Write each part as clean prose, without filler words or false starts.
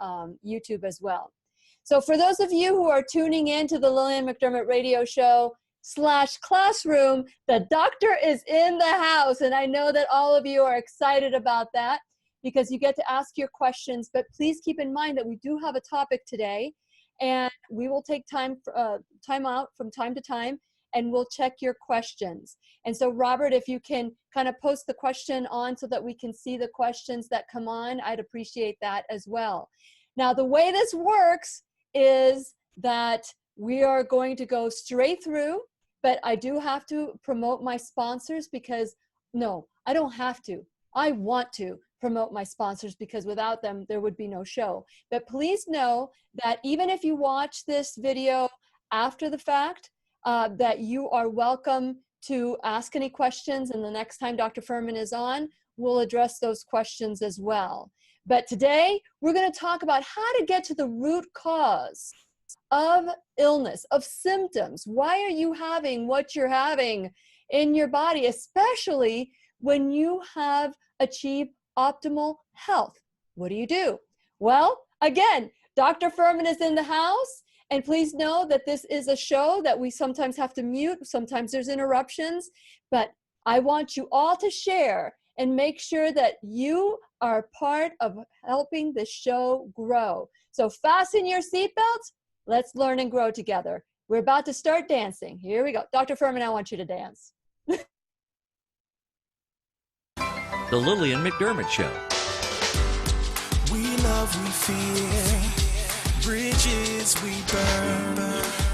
on YouTube as well. So for those of you who are tuning in to the Lillian McDermott radio show / classroom, the doctor is in the house. And I know that all of you are excited about that because you get to ask your questions. But please keep in mind that we do have a topic today, and we will take time out from time to time, and we'll check your questions. And so, Robert, if you can kind of post the question on so that we can see the questions that come on, I'd appreciate that as well. Now, the way this works is that we are going to go straight through, but I do have to promote my sponsors because, no, I don't have to. I want to promote my sponsors because without them, there would be no show. But please know that even if you watch this video after the fact, that you are welcome to ask any questions, and the next time Dr. Fuhrman is on, we'll address those questions as well. But today, we're going to talk about how to get to the root cause of illness, of symptoms. Why are you having what you're having in your body, especially when you have achieved optimal health? What do? Well, again, Dr. Fuhrman is in the house. And please know that this is a show that we sometimes have to mute. Sometimes there's interruptions. But I want you all to share and make sure that you are part of helping the show grow. So fasten your seatbelts. Let's learn and grow together. We're about to start dancing. Here we go. Dr. Fuhrman, I want you to dance. The Lillian McDermott Show. We love, we fear. Bridges we burn,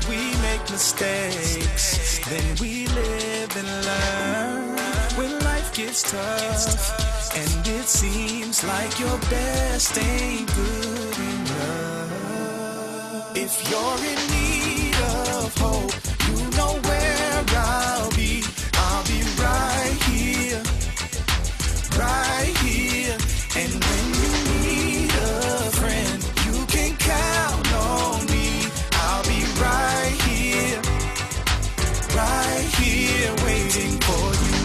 we make mistakes, then we live and learn. When life gets tough, and it seems like your best ain't good enough. If you're in need of hope, you know where I'll be right here, right here. And when you need a friend, you can count on me. I'll be right here, waiting for you.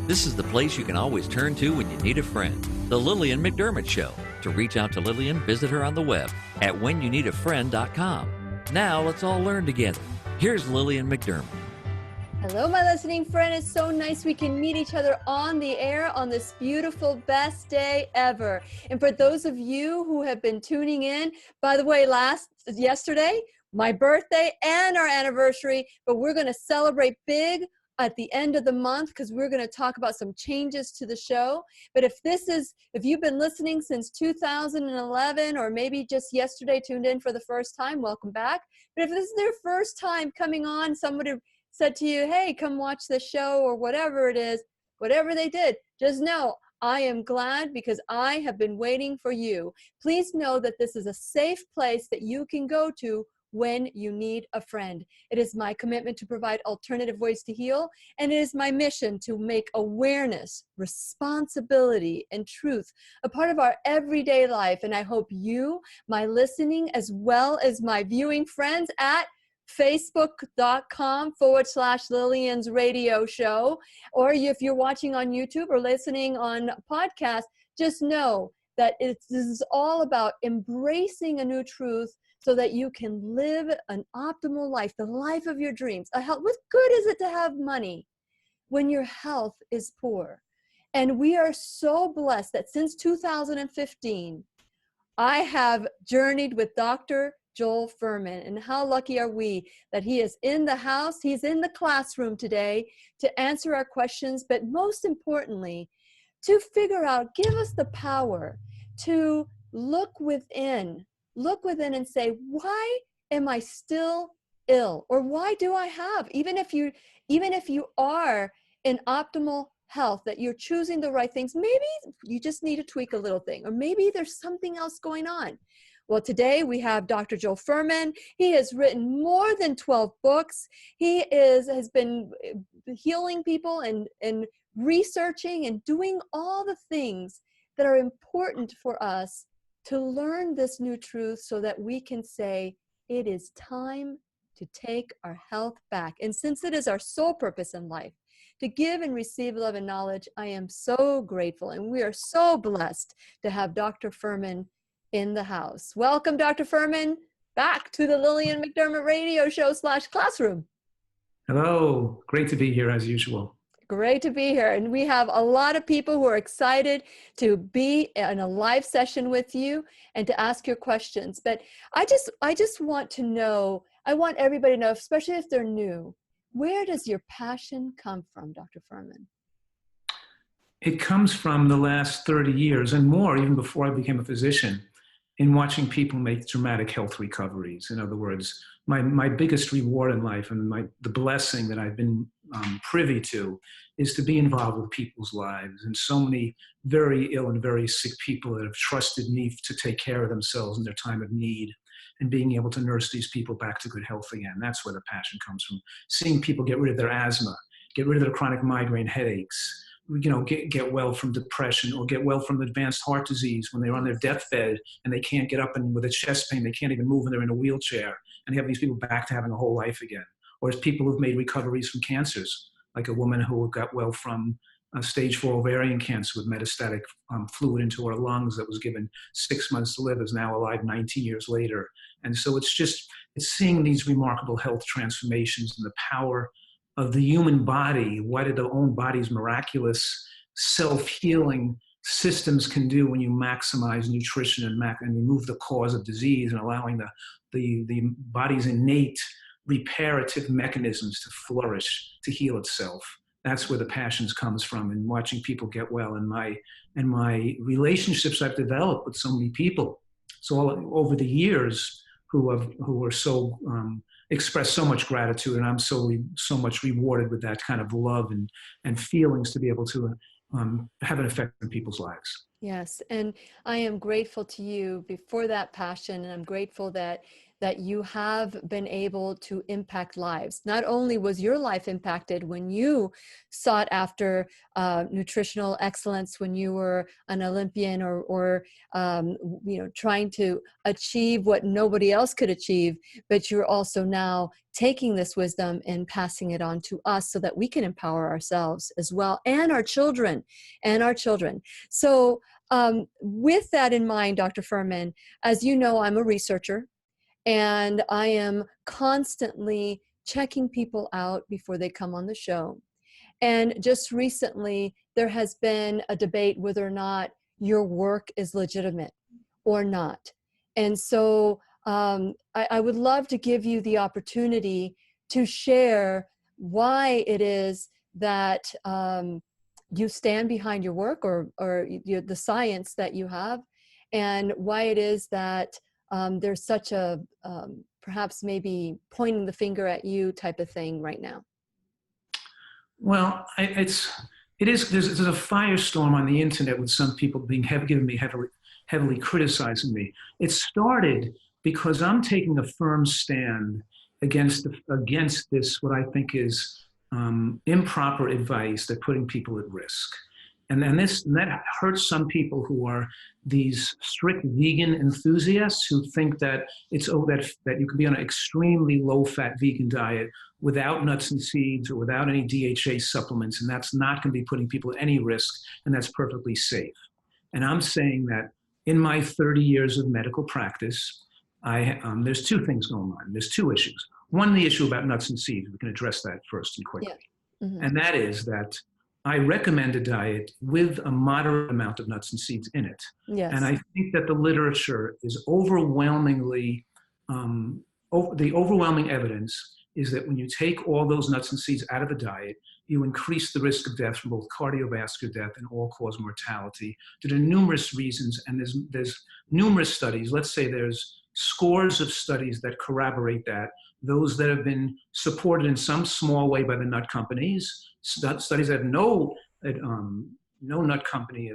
This is the place you can always turn to when you need a friend. The Lillian McDermott Show. To reach out to Lillian, visit her on the web at whenyouneedafriend.com. Now let's all learn together. Here's Lillian McDermott. Hello, my listening friend. It's so nice we can meet each other on the air on this beautiful, best day ever. And for those of you who have been tuning in, by the way, yesterday, my birthday and our anniversary, but we're going to celebrate big at the end of the month because we're going to talk about some changes to the show. But if you've been listening since 2011 or maybe just yesterday tuned in for the first time, welcome back. But if this is their first time coming on, somebody said to you, hey, come watch the show or whatever it is, whatever they did, just know I am glad because I have been waiting for you. Please know that this is a safe place that you can go to when you need a friend. It is my commitment to provide alternative ways to heal, and it is my mission to make awareness, responsibility, and truth a part of our everyday life. And I hope you, my listening, as well as my viewing friends at facebook.com/Lillian's radio show, or if you're watching on YouTube or listening on podcast, just know that this is all about embracing a new truth so that you can live an optimal life, the life of your dreams. What good is it to have money when your health is poor? And we are so blessed that since 2015, I have journeyed with Dr. Joel Fuhrman, and how lucky are we that he is in the house, he's in the classroom today to answer our questions, but most importantly, to figure out, give us the power to look within and say, why am I still ill? Or why do I have, even if you are in optimal health, that you're choosing the right things, maybe you just need to tweak a little thing, or maybe there's something else going on. Well, today we have Dr. Joel Fuhrman. He has written more than 12 books. He has been healing people and researching and doing all the things that are important for us to learn this new truth so that we can say, it is time to take our health back. And since it is our sole purpose in life to give and receive love and knowledge. I am so grateful, and we are so blessed to have Dr. Fuhrman in the house. Welcome, Dr. Fuhrman, back to the Lillian McDermott Radio Show / classroom. Hello, great to be here as usual. Great to be here. And we have a lot of people who are excited to be in a live session with you and to ask your questions. But I just want to know, I want everybody to know, especially if they're new, where does your passion come from, Dr. Fuhrman? It comes from the last 30 years and more, even before I became a physician, in watching people make dramatic health recoveries. In other words, my biggest reward in life and the blessing that I've been privy to is to be involved with people's lives, and so many very ill and very sick people that have trusted me to take care of themselves in their time of need, and being able to nurse these people back to good health again. That's where the passion comes from. Seeing people get rid of their asthma, get rid of their chronic migraine headaches, get well from depression, or get well from advanced heart disease when they're on their deathbed and they can't get up, and with a chest pain, they can't even move and they're in a wheelchair, and have these people back to having a whole life again. Or as people who've made recoveries from cancers, like a woman who got well from stage 4 ovarian cancer with metastatic fluid into her lungs that was given 6 months to live, is now alive 19 years later. And so it's seeing these remarkable health transformations and the power of the human body, what the own body's miraculous self-healing systems can do when you maximize nutrition and remove the cause of disease, and allowing the body's innate reparative mechanisms to flourish, to heal itself. That's where the passions comes from, and watching people get well, and my relationships I've developed with so many people. So all over the years, who are so express so much gratitude, and I'm so much rewarded with that kind of love and feelings to be able to have an effect on people's lives. Yes, and I am grateful to you for that passion, and I'm grateful that you have been able to impact lives. Not only was your life impacted when you sought after nutritional excellence, when you were an Olympian or trying to achieve what nobody else could achieve, but you're also now taking this wisdom and passing it on to us so that we can empower ourselves as well, and our children. So with that in mind, Dr. Fuhrman, as you know, I'm a researcher, and I am constantly checking people out before they come on the show. And just recently, there has been a debate whether or not your work is legitimate or not. And so I would love to give you the opportunity to share why it is that you stand behind your work or the science that you have, and why it is that there's such a perhaps maybe pointing the finger at you type of thing right now. Well, there's a firestorm on the internet with some people giving me heavily criticizing me. It started because I'm taking a firm stand against this, what I think is improper advice that putting people at risk. And that hurts some people who are these strict vegan enthusiasts who think that that you can be on an extremely low-fat vegan diet without nuts and seeds or without any DHA supplements, and that's not going to be putting people at any risk, and that's perfectly safe. And I'm saying that in my 30 years of medical practice, there's two things going on. There's two issues. One, the issue about nuts and seeds. We can address that first and quickly. Yeah. Mm-hmm. And that is that I recommend a diet with a moderate amount of nuts and seeds in it. Yes. And I think that the literature is overwhelmingly, the overwhelming evidence is that when you take all those nuts and seeds out of the diet, you increase the risk of death from both cardiovascular death and all-cause mortality. There are numerous reasons, and there's numerous studies. Let's say there's scores of studies that corroborate that. Those that have been supported in some small way by the nut companies, studies that have no nut company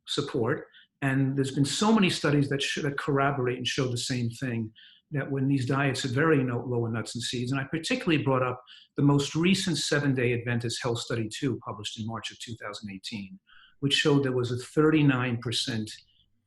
support, and there's been so many studies that corroborate and show the same thing, that when these diets are very low in nuts and seeds. And I particularly brought up the most recent 7-Day Adventist Health Study 2, published in March of 2018, which showed there was a 39%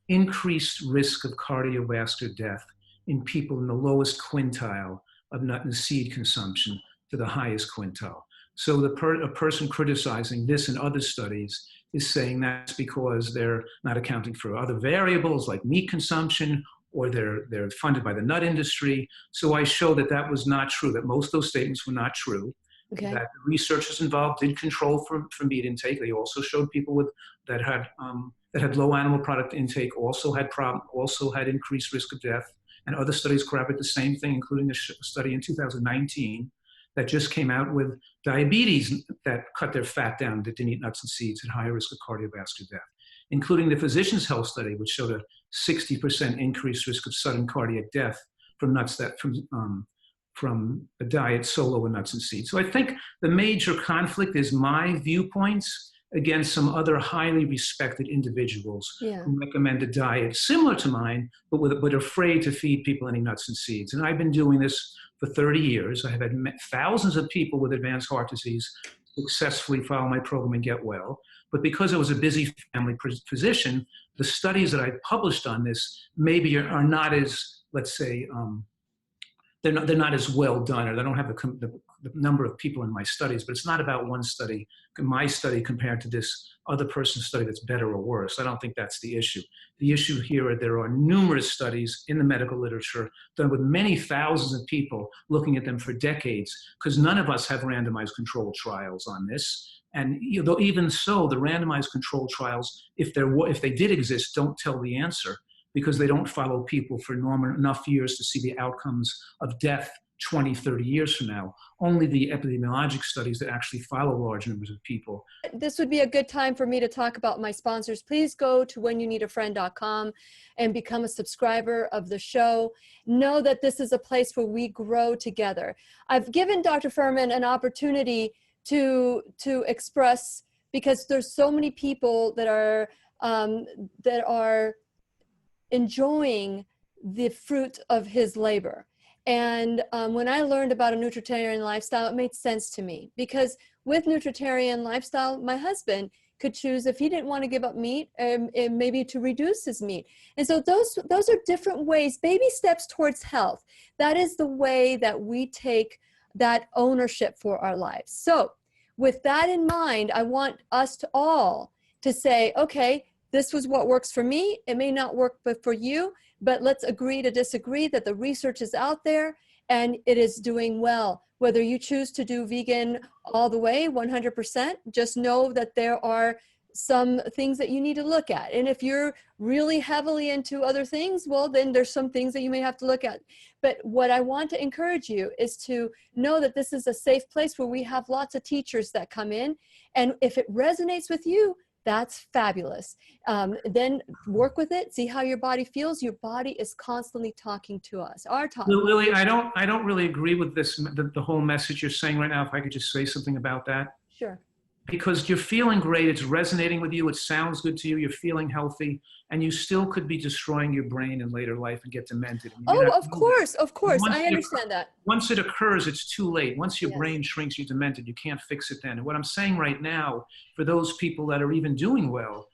increased risk of cardiovascular death in people in the lowest quintile of nut and seed consumption to the highest quintile. So a person criticizing this and other studies is saying that's because they're not accounting for other variables like meat consumption, or they're funded by the nut industry. So I show that that was not true, that most of those statements were not true. Okay. That the researchers involved did control for meat intake. They also showed people that had low animal product intake also had increased risk of death. And other studies corroborate the same thing, including a study in 2019 that just came out with diabetes that cut their fat down, that didn't eat nuts and seeds, at higher risk of cardiovascular death, including the Physicians' Health study, which showed a 60% increased risk of sudden cardiac death from a diet solo with nuts and seeds. So I think the major conflict is my viewpoints against some other highly respected individuals who recommend a diet similar to mine, but afraid to feed people any nuts and seeds. And I've been doing this for 30 years. I have had thousands of people with advanced heart disease successfully follow my program and get well. But because I was a busy family physician, the studies that I published on this maybe are not as, let's say, they're not as well done, or they don't have the number of people in my studies. But it's not about one study, my study compared to this other person's study that's better or worse. I don't think that's the issue. The issue here are there are numerous studies in the medical literature done with many thousands of people looking at them for decades, because none of us have randomized controlled trials on this. And even so, the randomized controlled trials, if they did exist, don't tell the answer, because they don't follow people for enough years to see the outcomes of death 20, 30 years from now. Only the epidemiologic studies that actually follow large numbers of people. This would be a good time for me to talk about my sponsors. Please go to whenyouneedafriend.com and become a subscriber of the show. Know that this is a place where we grow together. I've given Dr. Fuhrman an opportunity to express, because there's so many people that are enjoying the fruit of his labor. And when I learned about a nutritarian lifestyle, it made sense to me, because with nutritarian lifestyle, my husband could choose, if he didn't want to give up meat, maybe to reduce his meat. And so those are different ways, baby steps towards health. That is the way that we take that ownership for our lives. So with that in mind, I want us to all to say, okay, this was what works for me. It may not work for you, but let's agree to disagree, that the research is out there and it is doing well. Whether you choose to do vegan all the way, 100%, just know that there are some things that you need to look at. And if you're really heavily into other things, well, then there's some things that you may have to look at. But what I want to encourage you is to know that this is a safe place where we have lots of teachers that come in. And if it resonates with you, that's fabulous. Then work with it, see how your body feels. Your body is constantly talking to us. Lily, I don't really agree with this, the whole message you're saying right now. If I could just say something about that. Sure. Because you're feeling great, it's resonating with you, it sounds good to you, you're feeling healthy, and you still could be destroying your brain in later life and get demented. Of course, I understand that. Once it occurs, it's too late. Once your brain shrinks, you're demented, you can't fix it then. And what I'm saying right now, for those people that are even doing well,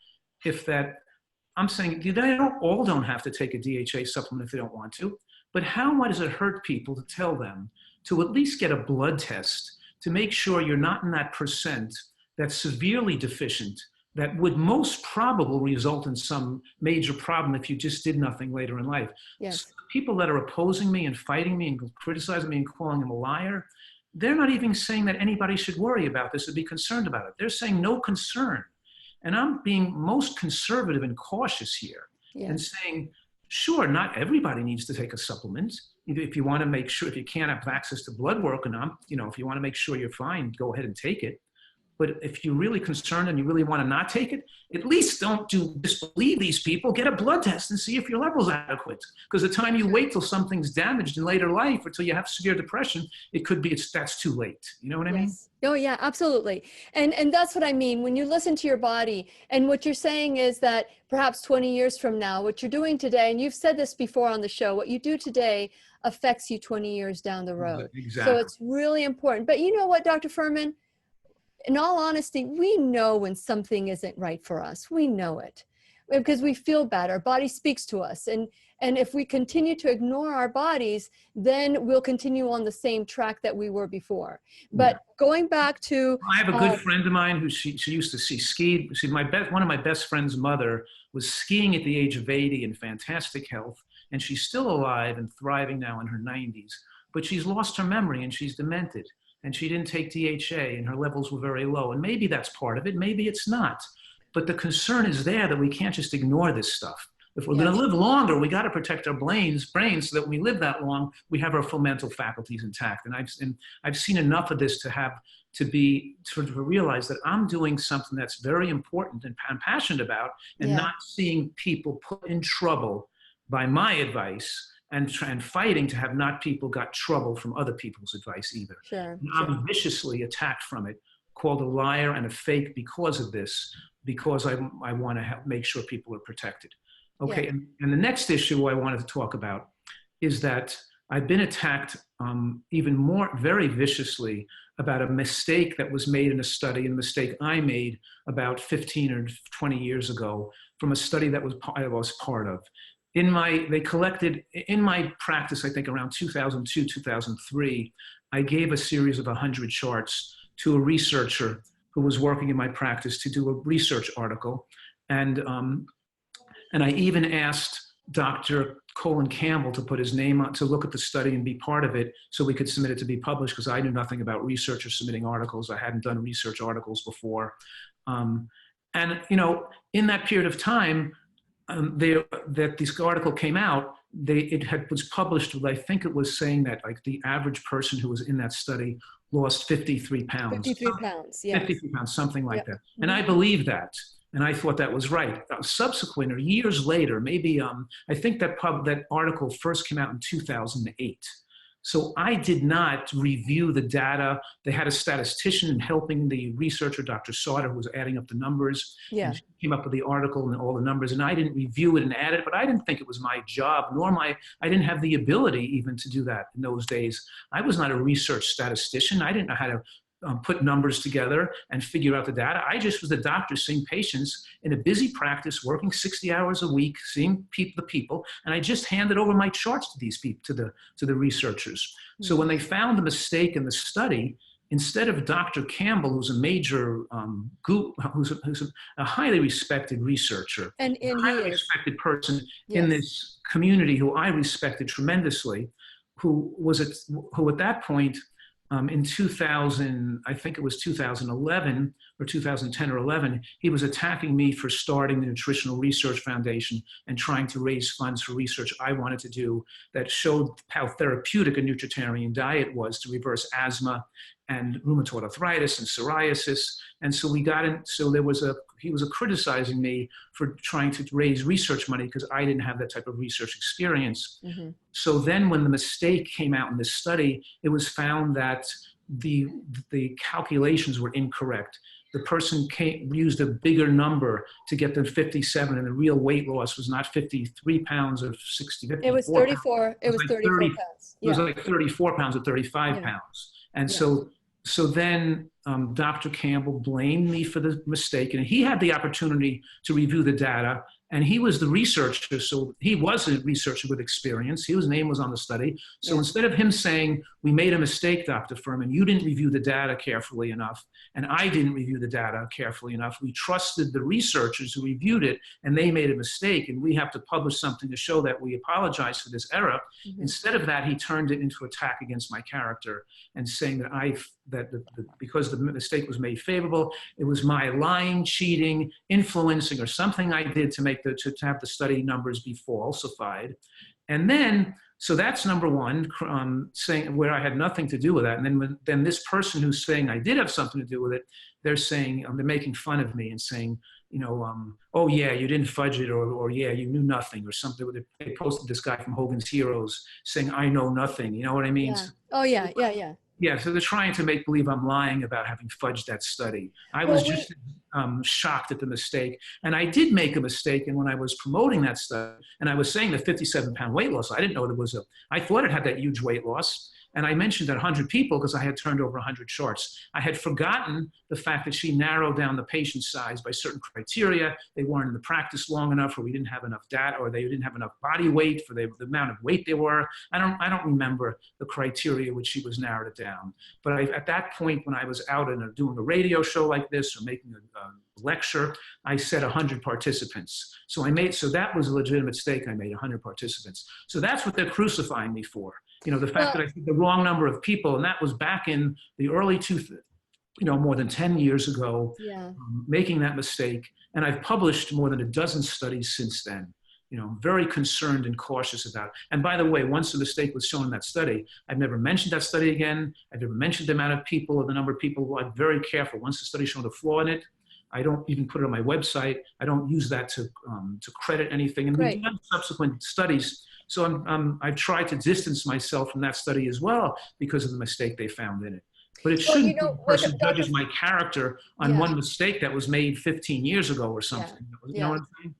I'm saying they all don't have to take a DHA supplement if they don't want to, but how much does it hurt people to tell them to at least get a blood test to make sure you're not in that percent that's severely deficient, that would most probably result in some major problem if you just did nothing later in life. Yes. So people that are opposing me and fighting me and criticizing me and calling them a liar, they're not even saying that anybody should worry about this or be concerned about it. They're saying no concern. And I'm being most conservative and cautious here and saying, sure, not everybody needs to take a supplement. If you want to make sure, if you can't have access to blood work, and if you want to make sure you're fine, go ahead and take it. But if you're really concerned and you really want to not take it, at least don't disbelieve these people. Get a blood test and see if your level's adequate. Because the time you wait till something's damaged in later life or till you have severe depression, it could be that's too late. You know what I mean? Oh yeah, absolutely. And that's what I mean. When you listen to your body, and what you're saying is that perhaps 20 years from now, what you're doing today, and you've said this before on the show, what you do today affects you 20 years down the road. Exactly. So it's really important. But you know what, Dr. Fuhrman? In all honesty, we know when something isn't right for us. We know it. because we feel bad. Our body speaks to us. And if we continue to ignore our bodies, then we'll continue on the same track that we were before. But going back to... I have a good friend of mine who she used to ski. One of my best friend's mother was skiing at the age of 80 in fantastic health. And she's still alive and thriving now in her 90s. But she's lost her memory and she's demented. And she didn't take DHA and her levels were very low. And maybe that's part of it. Maybe it's not. But the concern is there that we can't just ignore this stuff. If we're going to live longer, we got to protect our brains so that when we live that long, we have our full mental faculties intact. And I've seen enough of this to realize that I'm doing something that's very important and I'm passionate about, and not seeing people put in trouble by my advice and fighting to have not people got trouble from other people's advice either. Sure. I'm viciously attacked from it, called a liar and a fake because of this, because I want to make sure people are protected. Okay, and the next issue I wanted to talk about is that I've been attacked even more, very viciously, about a mistake that was made in a study, and a mistake I made about 15 or 20 years ago from a study that I was part of. They collected, in my practice, I think around 2002, 2003, I gave a series of 100 charts to a researcher who was working in my practice to do a research article. And I even asked Dr. Colin Campbell to put his name on, to look at the study and be part of it so we could submit it to be published, because I knew nothing about research or submitting articles. I hadn't done research articles before. And, in that period of time, that this article came out, was published with, I think it was saying that like the average person who was in that study lost 53 pounds. 53 pounds, yeah. 53 pounds, something like that. And I believed that. And I thought that was right. Subsequent, or years later, maybe, I think that article first came out in 2008. So I did not review the data. They had a statistician helping the researcher, Dr. Sauter, who was adding up the numbers. Yeah. She came up with the article and all the numbers, and I didn't review it and add it, but I didn't think it was my job, I didn't have the ability even to do that in those days. I was not a research statistician. I didn't know how to put numbers together and figure out the data. I just was the doctor seeing patients in a busy practice, working 60 hours a week, seeing the people, and I just handed over my charts to these people, to the researchers. Mm-hmm. So when they found the mistake in the study, instead of Dr. Campbell, who's a major who's a highly respected researcher, and a highly respected person in this community who I respected tremendously, who at that point, in 2000, I think it was 2011 or 2010 or 11, he was attacking me for starting the Nutritional Research Foundation and trying to raise funds for research I wanted to do that showed how therapeutic a nutritarian diet was to reverse asthma and rheumatoid arthritis and psoriasis. And so he was criticizing me for trying to raise research money because I didn't have that type of research experience. Mm-hmm. So then when the mistake came out in this study, it was found that the calculations were incorrect. The person used a bigger number to get them 57, and the real weight loss was not 53 pounds or 60. It was 34. It was 34 pounds. It was like 34 pounds or 35 pounds. And so then Dr. Campbell blamed me for the mistake, and he had the opportunity to review the data, and he was the researcher, so he was a researcher with experience. His name was on the study. So instead of him saying, we made a mistake, Dr. Fuhrman, you didn't review the data carefully enough, and I didn't review the data carefully enough, we trusted the researchers who reviewed it, and they made a mistake, and we have to publish something to show that we apologize for this error. Mm-hmm. Instead of that, he turned it into attack against my character and saying that because the mistake was made favorable, it was my lying, cheating, influencing, or something I did to have the study numbers be falsified. And then, so that's number one, saying where I had nothing to do with that. And then this person who's saying I did have something to do with it, they're saying, they're making fun of me and saying, oh yeah, you didn't fudge it, or yeah, you knew nothing, or something. They posted this guy from Hogan's Heroes saying, I know nothing, you know what I mean? Yeah. Oh yeah, yeah. Yeah, so they're trying to make believe I'm lying about having fudged that study. I was just shocked at the mistake. And I did make a mistake, and when I was promoting that study, and I was saying the 57-pound weight loss, I didn't know I thought it had that huge weight loss. And I mentioned that 100 people because I had turned over 100 charts. I had forgotten the fact that she narrowed down the patient size by certain criteria. They weren't in the practice long enough, or we didn't have enough data, or they didn't have enough body weight for the amount of weight they were. I don't remember the criteria which she was narrowed it down. But at that point, when I was out and doing a radio show like this or making a lecture, I said 100 participants. So that was a legitimate mistake. I made 100 participants. So that's what they're crucifying me for. You know, the fact that I said the wrong number of people, and that was back in the early more than 10 years ago, making that mistake. And I've published more than a dozen studies since then. You know, I'm very concerned and cautious about it. And by the way, once the mistake was shown in that study, I've never mentioned that study again. I've never mentioned the amount of people or the number of people. I'm very careful. Once the study showed a flaw in it, I don't even put it on my website. I don't use that to credit anything. And we've done subsequent studies. So I've tried to distance myself from that study as well because of the mistake they found in it. But it shouldn't be the person judges my character on one mistake that was made 15 years ago or something. You know what I'm saying?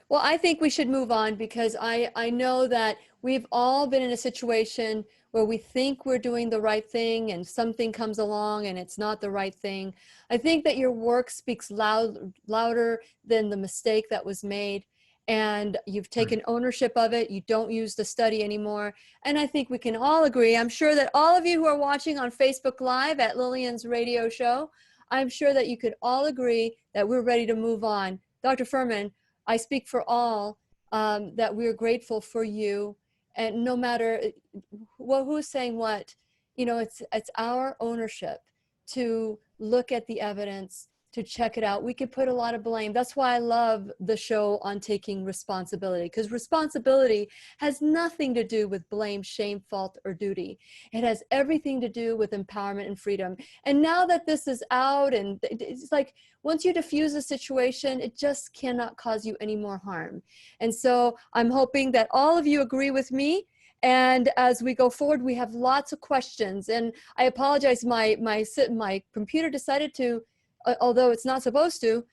Well, I think we should move on because I know that we've all been in a situation where we think we're doing the right thing and something comes along and it's not the right thing. I think that your work speaks louder than the mistake that was made. And you've taken ownership of it. You don't use the study anymore. And I think we can all agree. I'm sure that all of you who are watching on Facebook Live at Lillian's radio show, I'm sure that you could all agree that we're ready to move on. Dr. Fuhrman, I speak for all that we're grateful for you. And no matter who's saying what, you know, it's our ownership to look at the evidence, to check it out. We could put a lot of blame. That's why I love the show on taking responsibility, because responsibility has nothing to do with blame, shame, fault, or duty. It has everything to do with empowerment and freedom. And now that this is out, and it's like, once you diffuse a situation, it just cannot cause you any more harm. And so I'm hoping that all of you agree with me. And as we go forward, we have lots of questions. And I apologize, my computer decided to, although it's not supposed to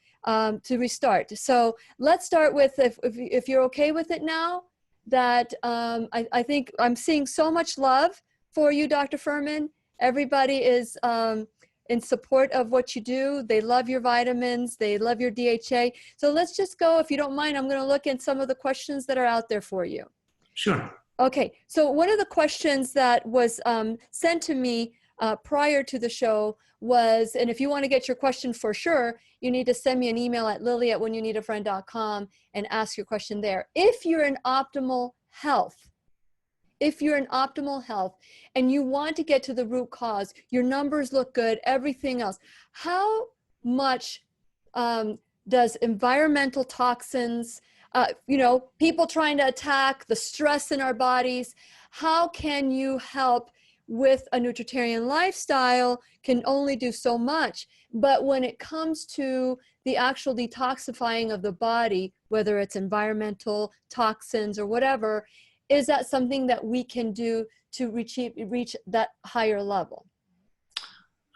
restart. So let's start with, if you're okay with it now, that I think I'm seeing so much love for you, Dr. Fuhrman. Everybody is in support of what you do. They love your vitamins. They love your DHA. So let's just go, if you don't mind, I'm going to look at some of the questions that are out there for you. Sure. Okay. So one of the questions that was sent to me prior to the show was, and if you want to get your question for sure, you need to send me an email at lily@whenyouneedafriend.com and ask your question there. If you're in optimal health, and you want to get to the root cause, your numbers look good, everything else, how much does environmental toxins, people trying to attack the stress in our bodies, how can you help with a nutritarian lifestyle? Can only do so much. But when it comes to the actual detoxifying of the body, whether it's environmental toxins or whatever, is that something that we can do to reach that higher level?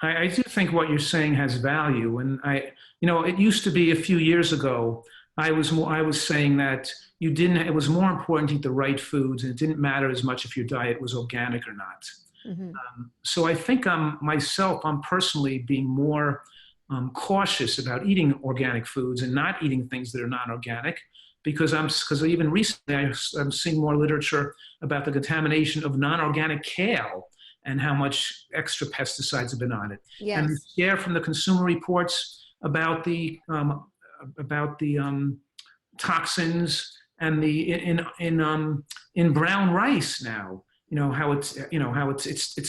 I do think what you're saying has value. And it used to be a few years ago, I was saying that it was more important to eat the right foods, and it didn't matter as much if your diet was organic or not. Mm-hmm. So I think I'm personally being more cautious about eating organic foods and not eating things that are non-organic, because even recently I'm seeing more literature about the contamination of non-organic kale and how much extra pesticides have been on it. Yes. And the scare from the Consumer Reports about the toxins and in brown rice now. How it's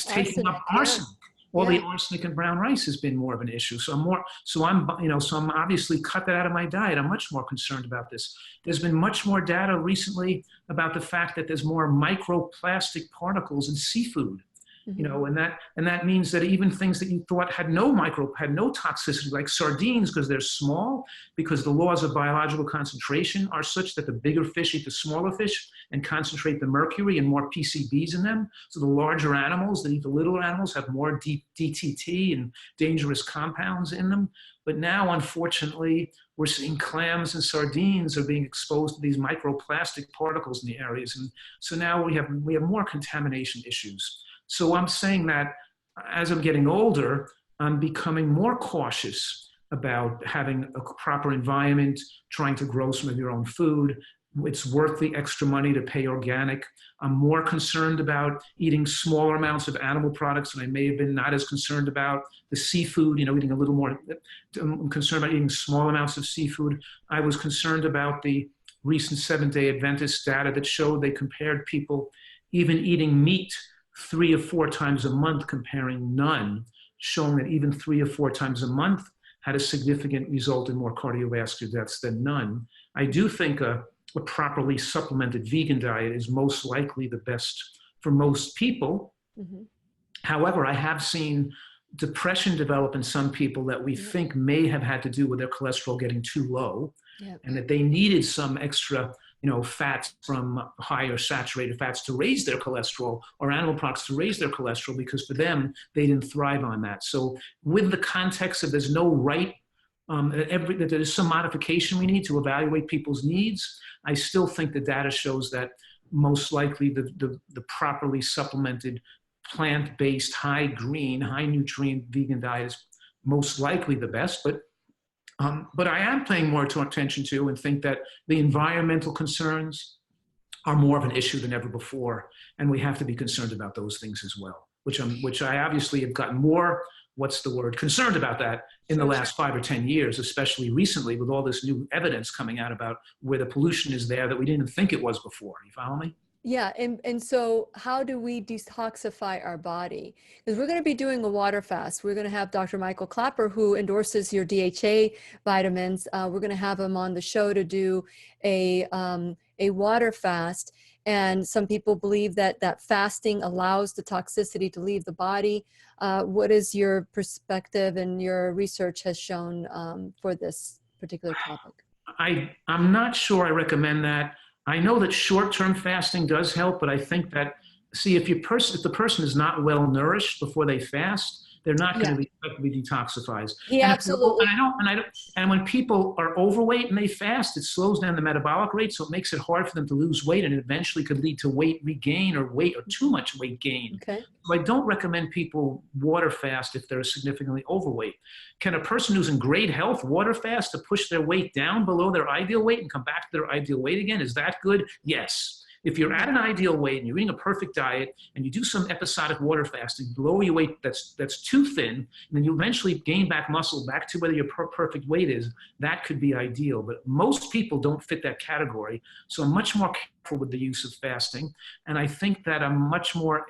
taking up arsenic. The arsenic in brown rice has been more of an issue. So I'm obviously cut that out of my diet. I'm much more concerned about this. There's been much more data recently about the fact that there's more microplastic particles in seafood. Mm-hmm. And that means that even things that you thought had no toxicity, like sardines, because they're small, because the laws of biological concentration are such that the bigger fish eat the smaller fish and concentrate the mercury and more PCBs in them. So the larger animals that eat the littler animals have more DTT and dangerous compounds in them. But now, unfortunately, we're seeing clams and sardines are being exposed to these microplastic particles in the areas. And so now we have more contamination issues. So I'm saying that as I'm getting older, I'm becoming more cautious about having a proper environment, trying to grow some of your own food. It's worth the extra money to pay organic. I'm more concerned about eating smaller amounts of animal products than I may have been, not as concerned about the seafood, eating a little more. I'm concerned about eating small amounts of seafood. I was concerned about the recent Seventh-day Adventist data that showed they compared people even eating meat 3 or 4 times a month, comparing none, showing that even 3 or 4 times a month had a significant result in more cardiovascular deaths than none. I do think a properly supplemented vegan diet is most likely the best for most people. Mm-hmm. However, I have seen depression develop in some people that we think may have had to do with their cholesterol getting too low, and that they needed some extra fats from higher saturated fats to raise their cholesterol, or animal products to raise their cholesterol, because for them, they didn't thrive on that. So with the context of there's no right, that there is some modification we need to evaluate people's needs, I still think the data shows that most likely the properly supplemented, plant-based, high green, high nutrient vegan diet is most likely the best. But I am paying more attention to and think that the environmental concerns are more of an issue than ever before. And we have to be concerned about those things as well, which I obviously have gotten more, concerned about that in the last 5 or 10 years, especially recently with all this new evidence coming out about where the pollution is there that we didn't even think it was before. You follow me? Yeah, and so how do we detoxify our body? Because we're going to be doing a water fast. We're going to have Dr. Michael Clapper, who endorses your DHA vitamins. We're going to have him on the show to do a water fast. And some people believe that fasting allows the toxicity to leave the body. What is your perspective and your research has shown for this particular topic? I'm not sure I recommend that. I know that short-term fasting does help, but I think that, if the person is not well nourished before they fast, they're not going to be effectively detoxified. Yeah, absolutely. And when people are overweight and they fast, it slows down the metabolic rate, so it makes it hard for them to lose weight, and it eventually could lead to weight regain or too much weight gain. Okay. So I don't recommend people water fast if they're significantly overweight. Can a person who's in great health water fast to push their weight down below their ideal weight and come back to their ideal weight again? Is that good? Yes. If you're at an ideal weight and you're eating a perfect diet and you do some episodic water fasting, lower your weight that's too thin, and then you eventually gain back muscle back to where your perfect weight is, that could be ideal. But most people don't fit that category. So I'm much more careful with the use of fasting. And I think that I'm much more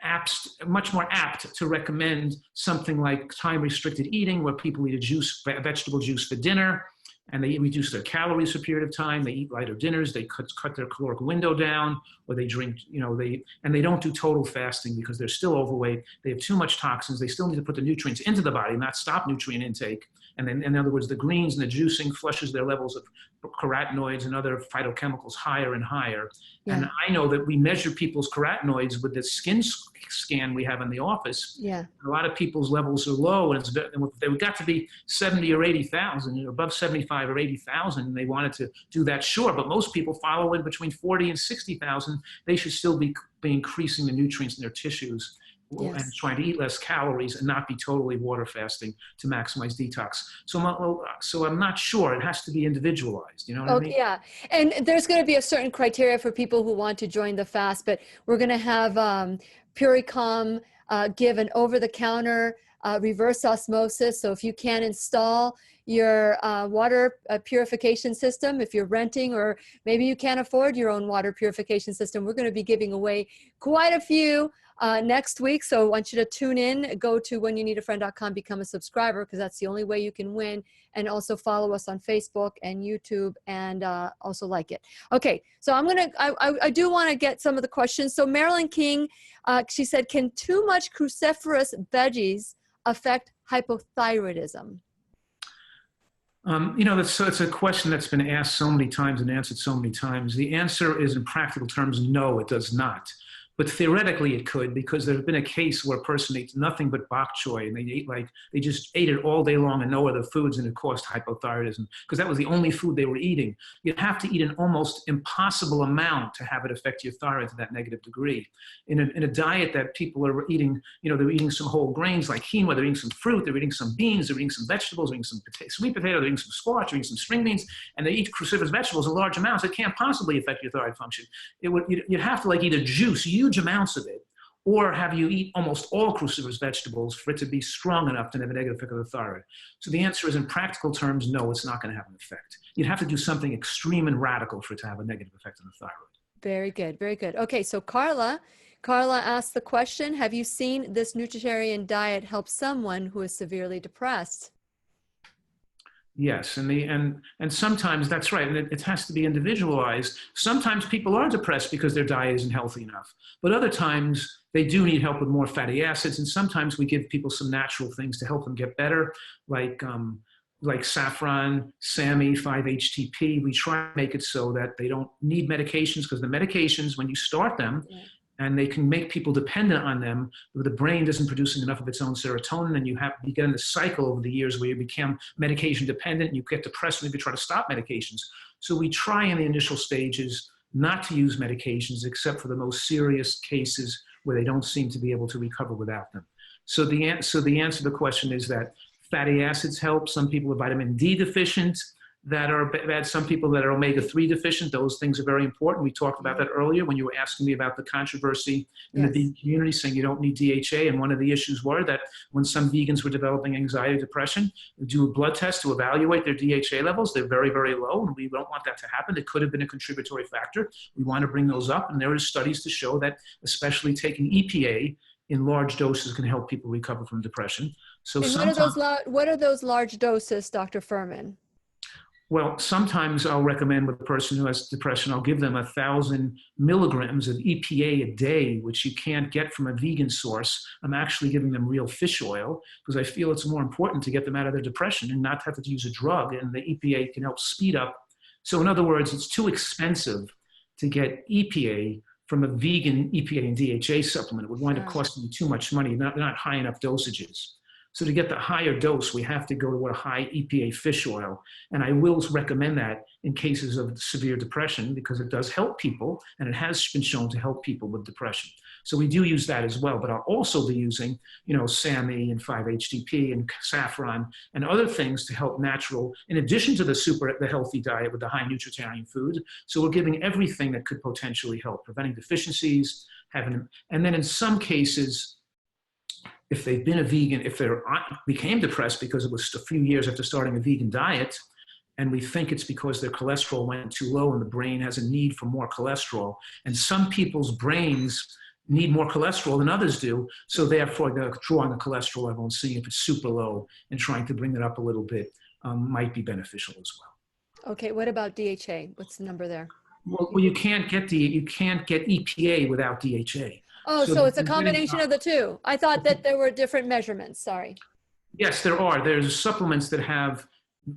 apt to recommend something like time-restricted eating, where people eat a vegetable juice for dinner, and they reduce their calories for a period of time. They eat lighter dinners. They cut their caloric window down, or they drink, and they don't do total fasting because they're still overweight. They have too much toxins. They still need to put the nutrients into the body, not stop nutrient intake. And then, in other words, the greens and the juicing flushes their levels of carotenoids and other phytochemicals higher and higher. Yeah. And I know that we measure people's carotenoids with the skin scan we have in the office. Yeah. A lot of people's levels are low, and they've got to be 70 or 80,000, above 75 or 80,000, and they wanted to do that, sure. But most people follow in between 40 and 60,000. They should still be increasing the nutrients in their tissues. Yes. And trying to eat less calories and not be totally water fasting to maximize detox. So I'm not sure. It has to be individualized. You know what I mean? Yeah. And there's going to be a certain criteria for people who want to join the fast, but we're going to have Puricom give an over-the-counter reverse osmosis. So if you can install your water purification system, if you're renting, or maybe you can't afford your own water purification system, we're going to be giving away quite a few next week. So I want you to tune in, go to whenyouneedafriend.com, become a subscriber, because that's the only way you can win. And also follow us on Facebook and YouTube, and also like it. Okay, so I do want to get some of the questions. So Marilyn King, she said, can too much cruciferous veggies affect hypothyroidism? It's a question that's been asked so many times and answered so many times. The answer is, in practical terms, no, it does not. But theoretically it could, because there's been a case where a person ate nothing but bok choy, and they just ate it all day long and no other foods, and it caused hypothyroidism because that was the only food they were eating. You'd have to eat an almost impossible amount to have it affect your thyroid to that negative degree. In a diet that people are eating, they're eating some whole grains like quinoa, they're eating some fruit, they're eating some beans, they're eating some vegetables, they're eating some sweet potato, they're eating some squash, they're eating some string beans, and they eat cruciferous vegetables in large amounts. It can't possibly affect your thyroid function. You'd have to either juice huge amounts of it, or have you eat almost all cruciferous vegetables for it to be strong enough to have a negative effect on the thyroid. So the answer is, in practical terms, no, it's not going to have an effect. You'd have to do something extreme and radical for it to have a negative effect on the thyroid. Very good, very good. Okay, so Carla asked the question, have you seen this nutritarian diet help someone who is severely depressed? Yes, and sometimes that's right, and it has to be individualized. Sometimes people are depressed because their diet isn't healthy enough, but other times they do need help with more fatty acids, and sometimes we give people some natural things to help them get better, like saffron, SAMe, 5-HTP. We try to make it so that they don't need medications, because the medications, when you start them, and they can make people dependent on them, the brain isn't producing enough of its own serotonin, and you get in the cycle over the years where you become medication dependent, and you get depressed when you try to stop medications. So we try in the initial stages not to use medications except for the most serious cases where they don't seem to be able to recover without them. So the answer to the question is that fatty acids help. Some people are vitamin D deficient, that are bad. Some people that are omega-3 deficient, those things are very important. We talked about that earlier when you were asking me about the controversy in the vegan community saying you don't need DHA. And one of the issues were that when some vegans were developing anxiety, depression, we do a blood test to evaluate their DHA levels. They're very, very low, and we don't want that to happen. It could have been a contributory factor. We want to bring those up, and there are studies to show that especially taking EPA in large doses can help people recover from depression. So what are those large doses, Dr. Fuhrman? Well, sometimes I'll recommend with a person who has depression, I'll give them 1,000 milligrams of EPA a day, which you can't get from a vegan source. I'm actually giving them real fish oil because I feel it's more important to get them out of their depression and not have to use a drug, and the EPA can help speed up. So in other words, it's too expensive to get EPA from a vegan EPA and DHA supplement. It would wind up costing you too much money, not high enough dosages. So to get the higher dose, we have to go to a high EPA fish oil. And I will recommend that in cases of severe depression because it does help people, and it has been shown to help people with depression. So we do use that as well, but I'll also be using, SAMe and 5-HTP and saffron and other things to help natural, in addition to the healthy diet with the high nutritarian food. So we're giving everything that could potentially help, preventing deficiencies, and then in some cases, if they've been a vegan, if they became depressed because it was a few years after starting a vegan diet, and we think it's because their cholesterol went too low and the brain has a need for more cholesterol. And some people's brains need more cholesterol than others do. So therefore, they're drawing the cholesterol level and seeing if it's super low and trying to bring it up a little bit might be beneficial as well. Okay, what about DHA? What's the number there? Well, you can't get EPA without DHA. Oh, so it's a combination of the two. I thought that there were different measurements. Sorry. Yes, there are. There's supplements that have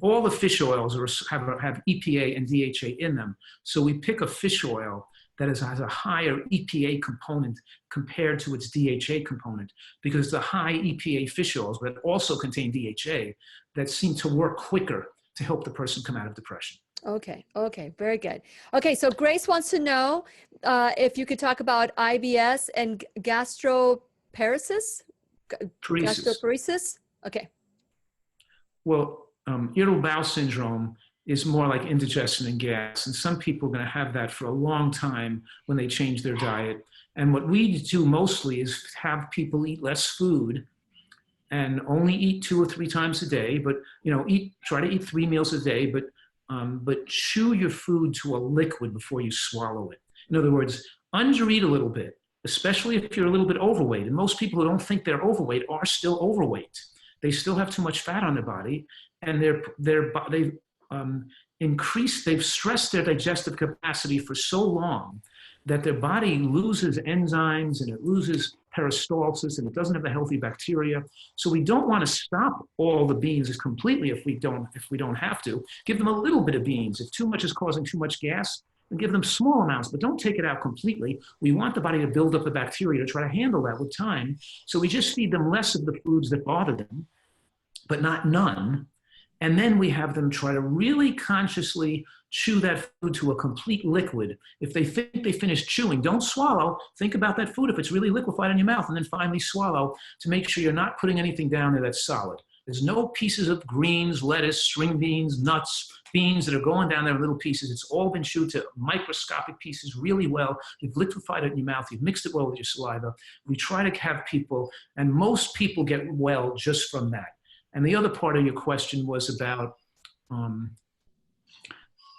all the fish oils have EPA and DHA in them. So we pick a fish oil that has a higher EPA component compared to its DHA component, because the high EPA fish oils that also contain DHA that seem to work quicker to help the person come out of depression. Okay, very good. Okay, so Grace wants to know if you could talk about IBS and gastroparesis? Gastroparesis? Okay. Well, irritable bowel syndrome is more like indigestion and gas, and some people are going to have that for a long time when they change their diet. And what we do mostly is have people eat less food and only eat 2 or 3 times a day, but try to eat 3 meals a day, but chew your food to a liquid before you swallow it. In other words, undereat a little bit, especially if you're a little bit overweight. And most people who don't think they're overweight are still overweight. They still have too much fat on their body, and they've stressed their digestive capacity for so long that their body loses enzymes and it loses peristalsis and it doesn't have the healthy bacteria. So we don't want to stop all the beans completely if we don't have to. Give them a little bit of beans. If too much is causing too much gas, and give them small amounts, but don't take it out completely. We want the body to build up the bacteria to try to handle that with time. So we just feed them less of the foods that bother them, but not none. And then we have them try to really consciously chew that food to a complete liquid. If they think they finished chewing, don't swallow. Think about that food if it's really liquefied in your mouth, and then finally swallow to make sure you're not putting anything down there that's solid. There's no pieces of greens, lettuce, string beans, nuts, beans that are going down there in little pieces. It's all been chewed to microscopic pieces really well. You've liquefied it in your mouth. You've mixed it well with your saliva. We try to have people, and most people get well just from that. And the other part of your question was about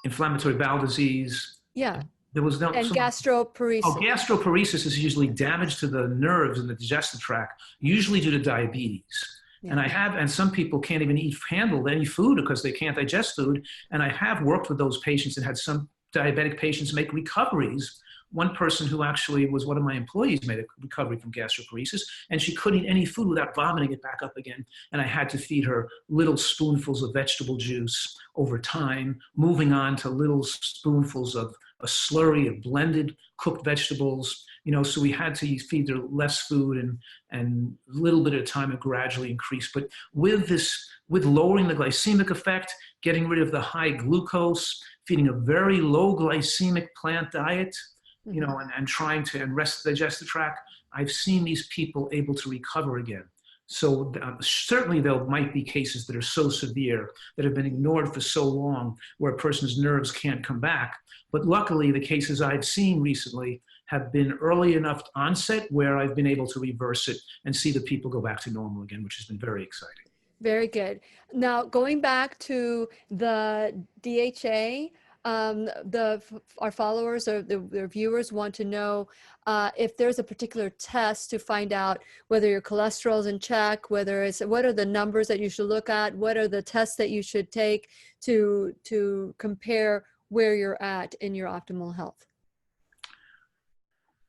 inflammatory bowel disease. Yeah. There was no, and gastroparesis. Oh, gastroparesis is usually damage to the nerves in the digestive tract, usually due to diabetes. Yeah. And some people can't even handle any food because they can't digest food. And I have worked with those patients and had some diabetic patients make recoveries. One person who actually was one of my employees made a recovery from gastroparesis, and she couldn't eat any food without vomiting it back up again. And I had to feed her little spoonfuls of vegetable juice over time, moving on to little spoonfuls of a slurry of blended cooked vegetables. So we had to feed her less food and a little bit at a time and gradually increase. But with lowering the glycemic effect, getting rid of the high glucose, feeding a very low glycemic plant diet, and trying to rest the digestive tract, I've seen these people able to recover again. So certainly there might be cases that are so severe that have been ignored for so long where a person's nerves can't come back. But luckily, the cases I've seen recently have been early enough onset where I've been able to reverse it and see the people go back to normal again, which has been very exciting. Very good. Now, going back to the DHA, our followers or their viewers want to know if there's a particular test to find out whether your cholesterol is in check, what are the numbers that you should look at, what are the tests that you should take to compare where you're at in your optimal health.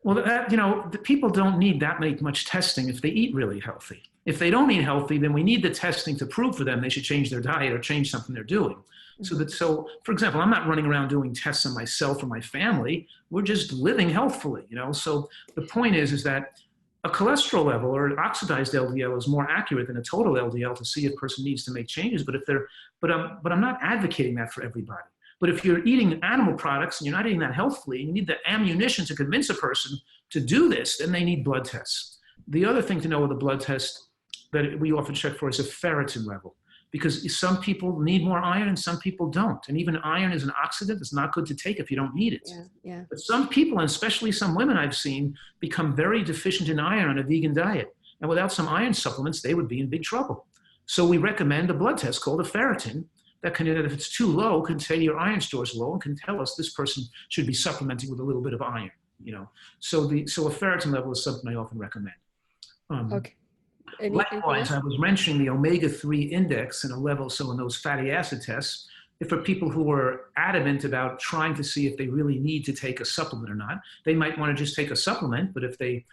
Well, the people don't need that much testing if they eat really healthy. If they don't eat healthy, then we need the testing to prove for them they should change their diet or change something they're doing. So for example, I'm not running around doing tests on myself or my family. We're just living healthfully, So the point is that a cholesterol level or an oxidized LDL is more accurate than a total LDL to see if a person needs to make changes. But I'm not advocating that for everybody. But if you're eating animal products and you're not eating that healthfully, and you need the ammunition to convince a person to do this, then they need blood tests. The other thing to know with a blood test that we often check for is a ferritin level, because some people need more iron and some people don't. And even iron is an oxidant. It's not good to take if you don't need it. Yeah. But some people, and especially some women I've seen, become very deficient in iron on a vegan diet. And without some iron supplements, they would be in big trouble. So we recommend a blood test called a ferritin that can, if it's too low, can say your iron store is low and can tell us this person should be supplementing with a little bit of iron. So a ferritin level is something I often recommend. Okay. Likewise, I was mentioning the omega-3 index and a level, so in those fatty acid tests, if for people who are adamant about trying to see if they really need to take a supplement or not, they might want to just take a supplement, but if they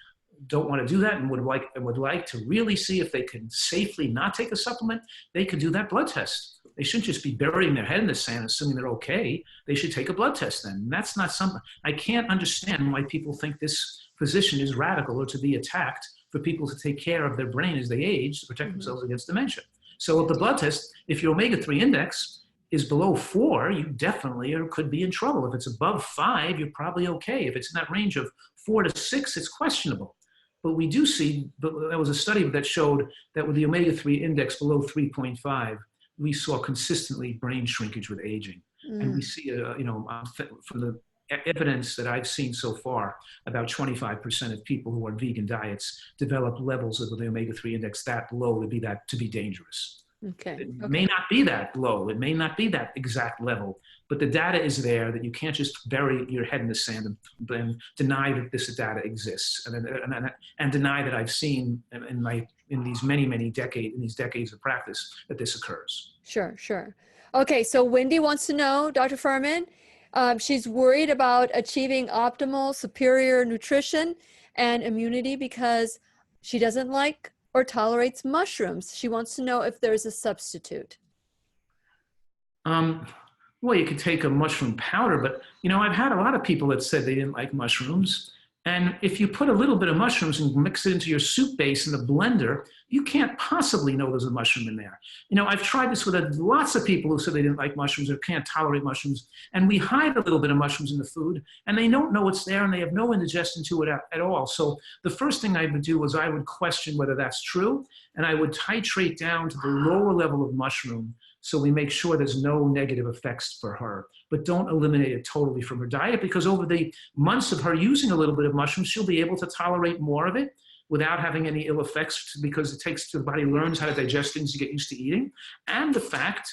don't want to do that and would like to really see if they can safely not take a supplement, they could do that blood test. They shouldn't just be burying their head in the sand assuming they're okay. They should take a blood test then. And that's not something, I can't understand why people think this position is radical or to be attacked for people to take care of their brain as they age to protect themselves against dementia. So with the blood test, if your omega-3 index is below 4, you definitely could be in trouble. If it's above 5, you're probably okay. If it's in that range of 4 to 6, it's questionable. But we do see, there was a study that showed that with the omega-3 index below 3.5, we saw consistently brain shrinkage with aging. And we see, from the evidence that I've seen so far, about 25% of people who are on vegan diets develop levels of the omega-3 index that low to be dangerous. Okay. It may not be that low. It may not be that exact level, but the data is there that you can't just bury your head in the sand and deny that this data exists and deny that I've seen in these many decades of practice that this occurs. Sure. Okay, so Wendy wants to know, Dr. Fuhrman, she's worried about achieving optimal superior nutrition and immunity because she doesn't like or tolerates mushrooms. She wants to know if there's a substitute. Well, you could take a mushroom powder, but I've had a lot of people that said they didn't like mushrooms. And if you put a little bit of mushrooms and mix it into your soup base in the blender, you can't possibly know there's a mushroom in there. I've tried this with lots of people who said they didn't like mushrooms or can't tolerate mushrooms, and we hide a little bit of mushrooms in the food, and they don't know it's there, and they have no indigestion to it at all. So the first thing I would do was I would question whether that's true, and I would titrate down to the lower level of mushroom so we make sure there's no negative effects for her. But don't eliminate it totally from her diet, because over the months of her using a little bit of mushrooms, she'll be able to tolerate more of it without having any ill effects, because it takes the body learns how to digest things to get used to eating. And the fact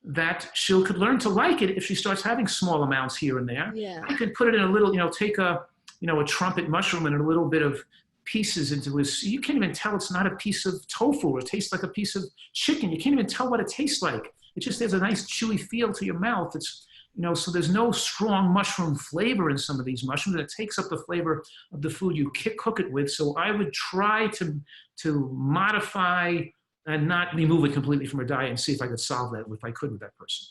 that she could learn to like it if she starts having small amounts here and there. Yeah. I could put it in a little, take a trumpet mushroom and a little bit of pieces into his, you can't even tell it's not a piece of tofu, or it tastes like a piece of chicken. You can't even tell what it tastes like. It just has a nice chewy feel to your mouth. It's, so there's no strong mushroom flavor in some of these mushrooms, and it takes up the flavor of the food you cook it with. So I would try to modify and not remove it completely from her diet, and see if I could solve that, if I could, with that person.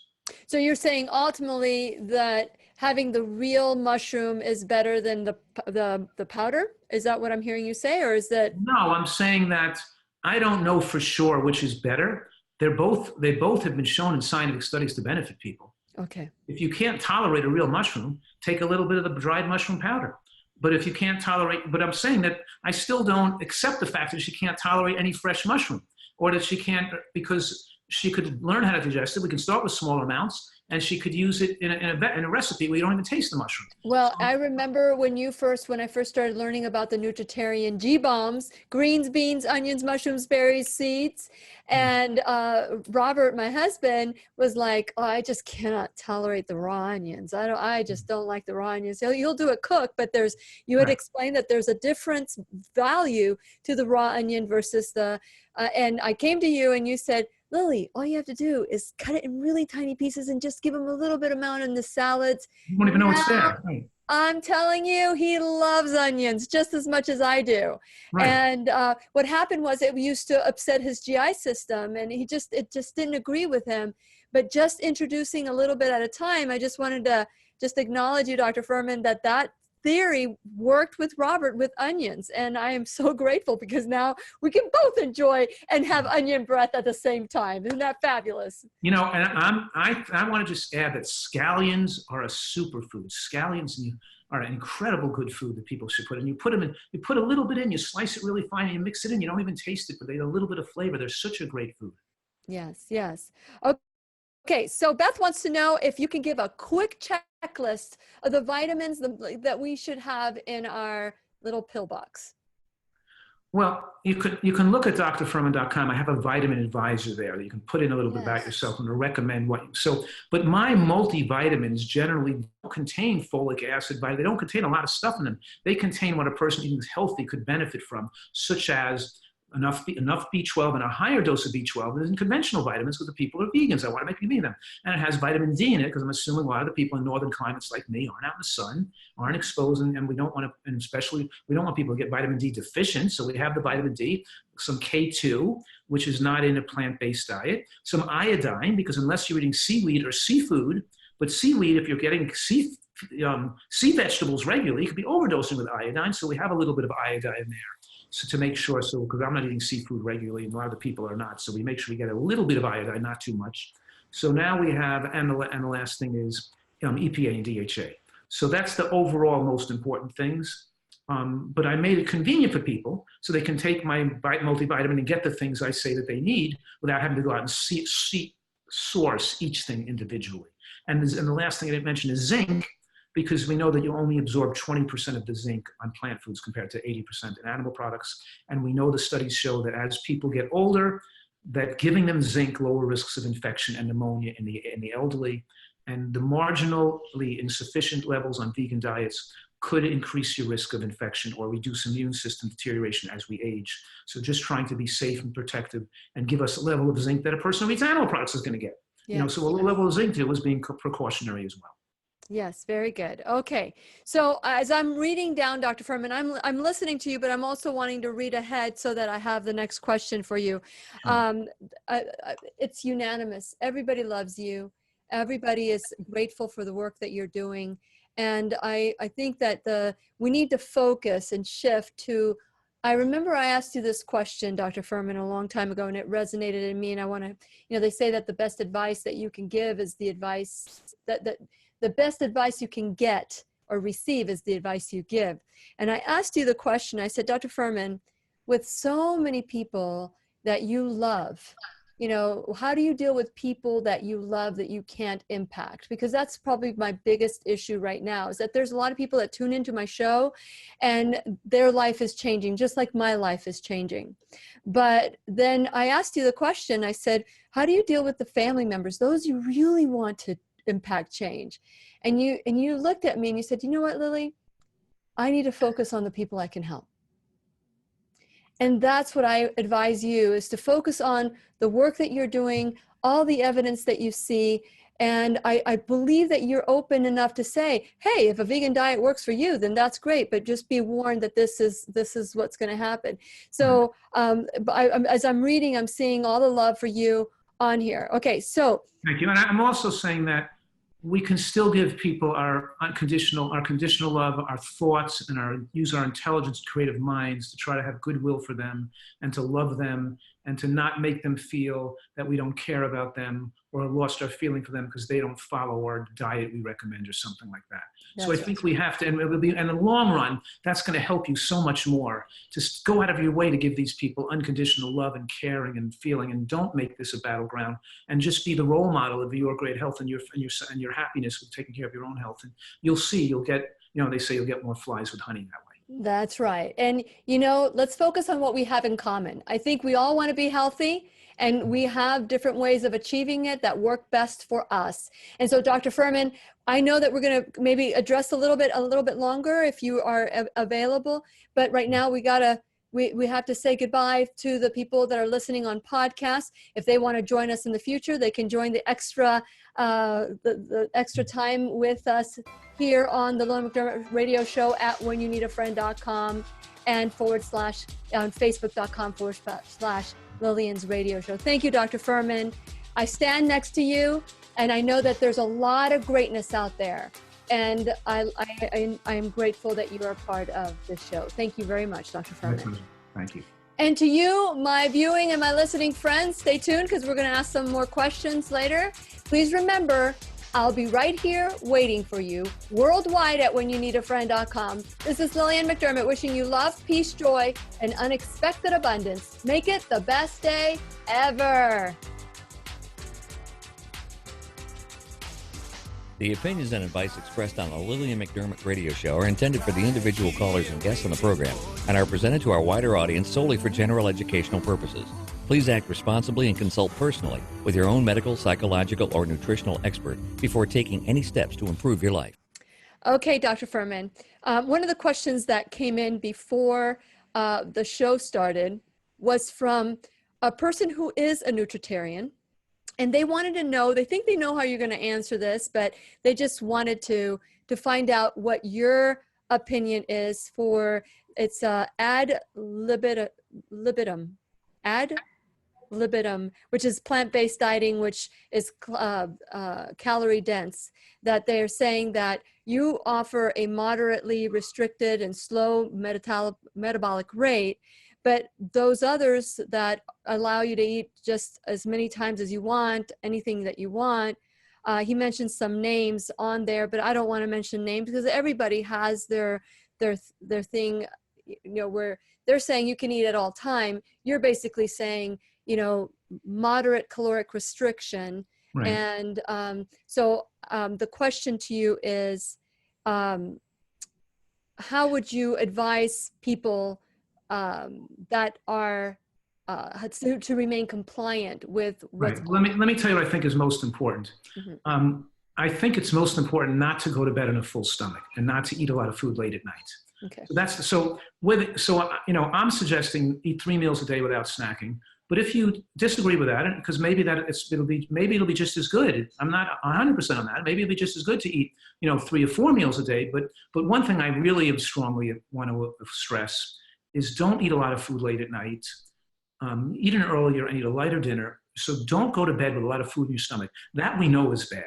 So you're saying ultimately that having the real mushroom is better than the powder? Is that what I'm hearing you say, or is that? No, I'm saying that I don't know for sure which is better. They both have been shown in scientific studies to benefit people. Okay. If you can't tolerate a real mushroom, take a little bit of the dried mushroom powder. But if you can't tolerate, but I'm saying that I still don't accept the fact that she can't tolerate any fresh mushroom, or that she can't, because she could learn how to digest it. We can start with small amounts, and she could use it in a recipe where you don't even taste the mushroom. Well, I remember when I first started learning about the nutritarian G-bombs, greens, beans, onions, mushrooms, berries, seeds. And Robert, my husband, was like, oh, I just cannot tolerate the raw onions. I just don't like the raw onions. You'll do it cooked, but you had explained that there's a difference value to the raw onion versus and I came to you and you said, Lily, all you have to do is cut it in really tiny pieces and just give him a little bit amount in the salads. You won't even know it's there. Right. I'm telling you, he loves onions just as much as I do. Right. And what happened was it used to upset his GI system, and it just didn't agree with him. But just introducing a little bit at a time, I just wanted to just acknowledge you, Dr. Fuhrman, that theory worked with Robert with onions. And I am so grateful, because now we can both enjoy and have onion breath at the same time. Isn't that fabulous? And I want to just add that scallions are a superfood. Scallions are an incredible good food that people should put in. You put a little bit in, you slice it really fine, and you mix it in. You don't even taste it, but they have a little bit of flavor. They're such a great food. Yes, yes. Okay, so Beth wants to know if you can give a quick checklist of the vitamins that we should have in our little pill box. Well, you can look at drfuhrman.com. I have a vitamin advisor there that you can put in a little bit about yourself and to recommend but my multivitamins generally don't contain folic acid, but they don't contain a lot of stuff in them. They contain what a person eating healthy could benefit from, such as enough B12 and a higher dose of B12 than conventional vitamins, because the people are vegans. I want to make you vegan them. And it has vitamin D in it, because I'm assuming a lot of the people in northern climates like me aren't out in the sun, aren't exposed, and we don't want to, and especially we don't want people to get vitamin D deficient. So we have the vitamin D, some K2, which is not in a plant-based diet, some iodine, because unless you're eating seaweed or seafood, but seaweed, if you're getting sea vegetables regularly, you could be overdosing with iodine. So we have a little bit of iodine in there. So to make sure, because I'm not eating seafood regularly, and a lot of the people are not, so we make sure we get a little bit of iodine, not too much. So now we have, and the last thing is EPA and DHA. So that's the overall most important things. But I made it convenient for people so they can take my multivitamin and get the things I say that they need without having to go out and source each thing individually. And the last thing I didn't mention is zinc, because we know that you only absorb 20% of the zinc on plant foods compared to 80% in animal products. And we know the studies show that as people get older, that giving them zinc lower risks of infection and pneumonia in the elderly, and the marginally insufficient levels on vegan diets could increase your risk of infection or reduce immune system deterioration as we age. So just trying to be safe and protective and give us a level of zinc that a person who eats animal products is going to get. Yeah. So a little level of zinc too is being precautionary as well. Yes, very good. Okay. So as I'm reading down, Dr. Fuhrman, I'm listening to you, but I'm also wanting to read ahead so that I have the next question for you. It's unanimous. Everybody loves you. Everybody is grateful for the work that you're doing. And I think that we need to focus and shift to, I remember I asked you this question, Dr. Fuhrman, a long time ago, and it resonated in me. And I want to, they say that the best advice that you can give is the advice that the best advice you can get or receive is the advice you give. And I asked you the question, I said, Dr. Fuhrman, with so many people that you love, how do you deal with people that you love that you can't impact? Because that's probably my biggest issue right now, is that there's a lot of people that tune into my show and their life is changing, just like my life is changing. But then I asked you the question, I said, how do you deal with the family members, those you really want to impact change? And you looked at me and you said, you know what, Lily, I need to focus on the people I can help. And that's what I advise you, is to focus on the work that you're doing, all the evidence that you see. And I believe that you're open enough to say, hey, if a vegan diet works for you, then that's great. But just be warned that this is what's going to happen. So as I'm reading, I'm seeing all the love for you on here. Okay, so. Thank you. And I'm also saying that we can still give people our conditional love, our thoughts, and use our intelligence, creative minds to try to have goodwill for them and to love them and to not make them feel that we don't care about them or lost our feeling for them because they don't follow our diet we recommend or something like that. That's so I think we have to, and in the long run, that's going to help you so much more. Just go out of your way to give these people unconditional love and caring and feeling, and don't make this a battleground, and just be the role model of your great health and your happiness with taking care of your own health. And you'll see, you'll get, they say you'll get more flies with honey that way. That's right. And, let's focus on what we have in common. I think we all want to be healthy, and we have different ways of achieving it that work best for us. And so, Dr. Fuhrman, I know that we're going to maybe address a little bit longer if you are available, but right now we have to say goodbye to the people that are listening on podcasts. If they want to join us in the future, they can join the extra time with us here on the Lillian McDermott radio show at whenyouneedafriend.com and on facebook.com/ Lillian's radio show. Thank you, Dr. Fuhrman. I stand next to you, and I know that there's a lot of greatness out there. And I am grateful that you are part of this show. Thank you very much, Dr. Fuhrman. Thank you. And to you, my viewing and my listening friends, stay tuned because we're going to ask some more questions later. Please remember, I'll be right here waiting for you worldwide at whenyouneedafriend.com. This is Lillian McDermott wishing you love, peace, joy, and unexpected abundance. Make it the best day ever. The opinions and advice expressed on the Lillian McDermott radio show are intended for the individual callers and guests on the program and are presented to our wider audience solely for general educational purposes. Please act responsibly and consult personally with your own medical, psychological, or nutritional expert before taking any steps to improve your life. Okay, Dr. Fuhrman. One of the questions that came in before the show started was from a person who is a nutritarian. And they wanted to know, they think they know how you're going to answer this, but they just wanted to find out what your opinion is for, it's ad libitum, which is plant-based dieting, which is calorie dense, that they're saying that you offer a moderately restricted and slow metabolic rate, but those others that allow you to eat just as many times as you want, anything that you want, he mentioned some names on there, but I don't want to mention names because everybody has their thing, where they're saying you can eat at all time. You're basically saying, moderate caloric restriction. Right. And so the question to you is, how would you advise people that are to remain compliant with what's right. Let me tell you what I think is most important. Mm-hmm. I think it's most important not to go to bed on a full stomach and not to eat a lot of food late at night. Okay. So I'm suggesting eat 3 meals a day without snacking. But if you disagree with that, because maybe it'll be just as good. I'm not 100% on that. Maybe it'll be just as good to eat 3 or 4 meals a day. But one thing I really strongly want to stress is don't eat a lot of food late at night. Eat an earlier and eat a lighter dinner. So don't go to bed with a lot of food in your stomach. That we know is bad.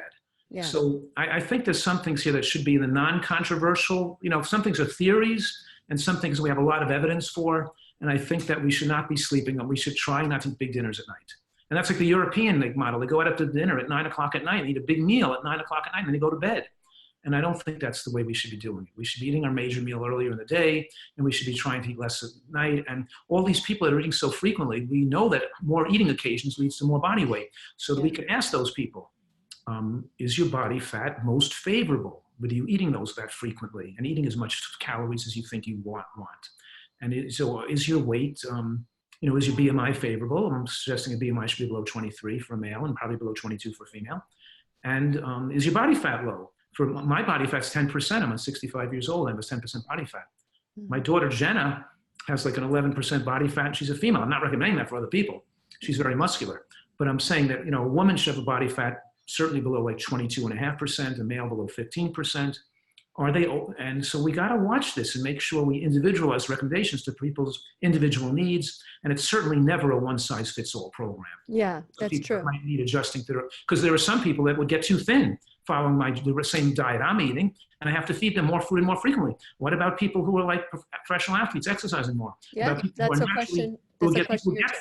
Yeah. So I think there's some things here that should be in the non-controversial. Some things are theories and some things we have a lot of evidence for. And I think that we should not be sleeping, and we should try not to eat big dinners at night. And that's like the European model. They go out to dinner at 9 o'clock at night and eat a big meal at 9 o'clock at night, and then they go to bed. And I don't think that's the way we should be doing it. We should be eating our major meal earlier in the day, and we should be trying to eat less at night. And all these people that are eating so frequently, we know that more eating occasions leads to more body weight. So that we can ask those people, is your body fat most favorable? But are you eating those that frequently and eating as much calories as you think you want? And so is your weight, is your BMI favorable? I'm suggesting a BMI should be below 23 for a male and probably below 22 for a female. And is your body fat low? For my body fat's 10%. I'm 65 years old. I have a 10% body fat. My daughter Jenna has like an 11% body fat. She's a female. I'm not recommending that for other people. She's very muscular. But I'm saying that, a woman should have a body fat certainly below like 22.5%, a male below 15%. And so we got to watch this and make sure we individualize recommendations to people's individual needs. And it's certainly never a one-size-fits-all program. Yeah, that's people true. Might need adjusting to because there are some people that would get too thin following the same diet I'm eating, and I have to feed them more food and more frequently. What about people who are like professional athletes exercising more? Yeah, that's a question. Who get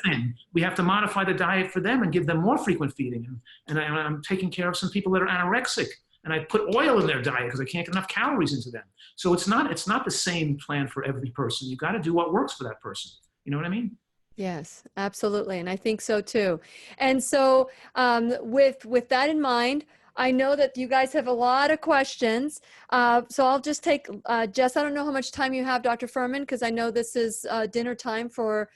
thin? We have to modify the diet for them and give them more frequent feeding. And I'm taking care of some people that are anorexic, and I put oil in their diet because I can't get enough calories into them. So it's not the same plan for every person. You got to do what works for that person. You know what I mean? Yes, absolutely. And I think so too. And so with that in mind, I know that you guys have a lot of questions. So I'll just take, Jess, I don't know how much time you have, Dr. Fuhrman, because I know this is dinner time for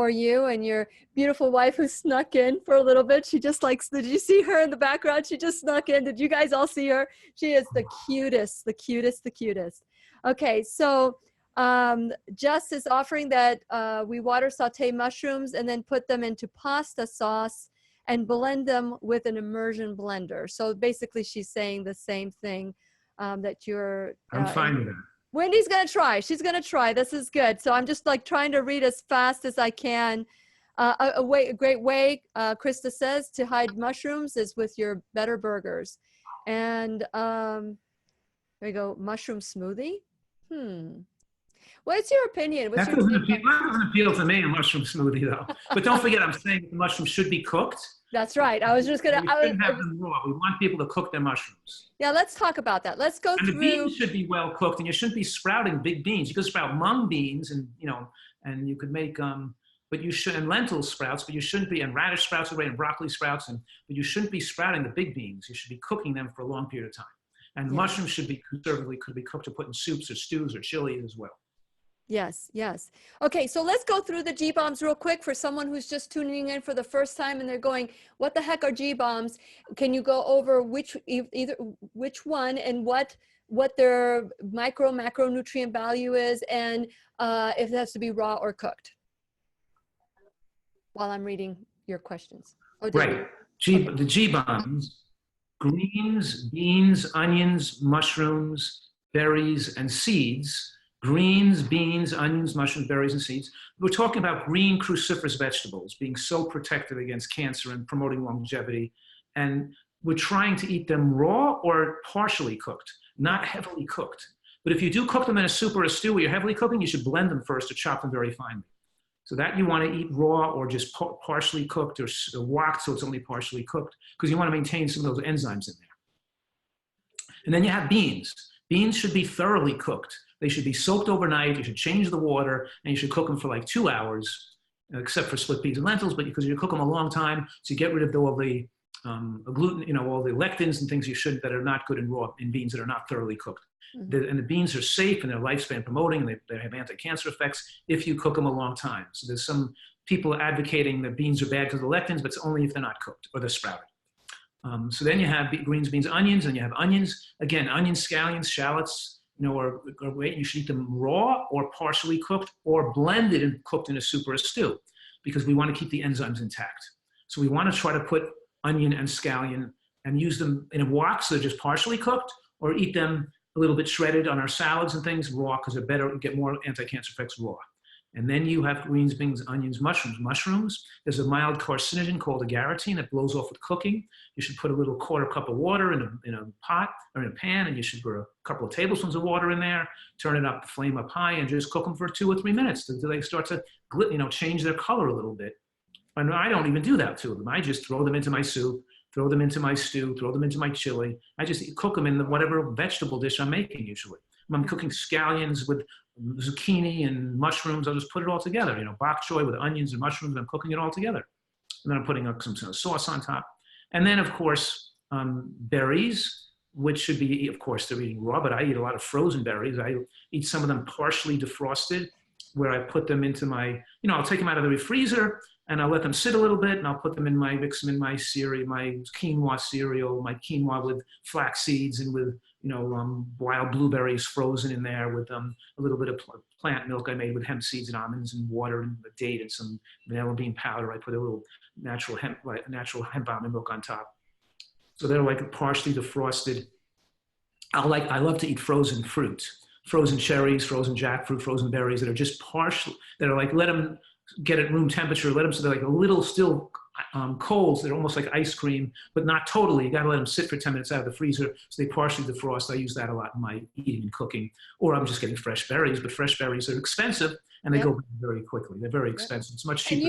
you and your beautiful wife who snuck in for a little bit. She just did you see her in the background? She just snuck in. Did you guys all see her? She is the cutest, the cutest, the cutest. Okay, so Jess is offering that we water saute mushrooms and then put them into pasta sauce and blend them with an immersion blender. So basically she's saying the same thing that you're... I'm fine with that. Wendy's going to try. She's going to try. This is good. So I'm just trying to read as fast as I can. A great way, Krista says, to hide mushrooms is with your better burgers. And there we go. Mushroom smoothie. What's your opinion? That doesn't appeal to me, a mushroom smoothie, though. But don't forget, I'm saying the mushrooms should be cooked. That's right. I was just going to... We shouldn't have them raw. We want people to cook their mushrooms. Yeah, let's talk about that. Let's go through... And the beans should be well cooked, and you shouldn't be sprouting big beans. You could sprout mung beans, and you could make... but you should, and lentil sprouts, but you shouldn't be, and radish sprouts, and broccoli sprouts, but you shouldn't be sprouting the big beans. You should be cooking them for a long period of time. And mushrooms should be conservatively, could be cooked to put in soups or stews or chili as well. Yes, yes. Okay, so let's go through the G-bombs real quick for someone who's just tuning in for the first time and they're going, what the heck are G-bombs? Can you go over which one and what their macronutrient value is, and if it has to be raw or cooked? While I'm reading your questions. Right. The G-bombs, greens, beans, onions, mushrooms, berries, and seeds. Greens, beans, onions, mushrooms, berries, and seeds. We're talking about green cruciferous vegetables being so protective against cancer and promoting longevity. And we're trying to eat them raw or partially cooked, not heavily cooked. But if you do cook them in a soup or a stew where you're heavily cooking, you should blend them first or chop them very finely. So that you want to eat raw or just partially cooked or wok so it's only partially cooked, because you want to maintain some of those enzymes in there. And then you have beans. Beans should be thoroughly cooked. They should be soaked overnight. You should change the water, and you should cook them for like 2 hours, except for split peas and lentils, but because you cook them a long time, so you get rid of all the gluten, all the lectins and things that are not good in beans that are not thoroughly cooked. Mm-hmm. And the beans are safe and they're lifespan promoting, and they have anti-cancer effects if you cook them a long time. So there's some people advocating that beans are bad because of the lectins, but it's only if they're not cooked or they're sprouted. So then you have greens, beans, onions, and you have onions. Again, onions, scallions, shallots, or you should eat them raw or partially cooked or blended and cooked in a soup or a stew, because we want to keep the enzymes intact. So we want to try to put onion and scallion and use them in a wok, so they're just partially cooked, or eat them a little bit shredded on our salads and things raw, because they're better, get more anti-cancer effects raw. And then you have greens, beans, onions, mushrooms. Mushrooms, there's a mild carcinogen called agarotine that blows off with cooking. You should put a little quarter cup of water in a pot or in a pan, and you should put a couple of tablespoons of water in there, turn it up, flame up high, and just cook them for 2 or 3 minutes until they start to, change their color a little bit. And I don't even do that to them. I just throw them into my soup, throw them into my stew, throw them into my chili. I just cook them in whatever vegetable dish I'm making usually. When I'm cooking scallions with zucchini and mushrooms, I'll just put it all together. Bok choy with onions and mushrooms, I'm cooking it all together. And then I'm putting up some sauce on top. And then, of course, berries, which should be, of course, they're eating raw, but I eat a lot of frozen berries. I eat some of them partially defrosted, where I put them into my, I'll take them out of the freezer and I'll let them sit a little bit, and I'll put them in mix them in my cereal, my quinoa with flax seeds and with, wild blueberries frozen in there with a little bit of plant milk I made with hemp seeds and almonds and water and a date and some vanilla bean powder. I put a little natural hemp almond milk on top. So they're like partially defrosted. I love to eat frozen fruit, frozen cherries, frozen jackfruit, frozen berries that are just partially, that are like, let them get at room temperature, let them so they're like a little still cold, so they're almost like ice cream, but not totally. You got to let them sit for 10 minutes out of the freezer so they partially defrost. I use that a lot in my eating and cooking. Or I'm just getting fresh berries, but fresh berries are expensive and they go very quickly. They're very expensive. It's much cheaper.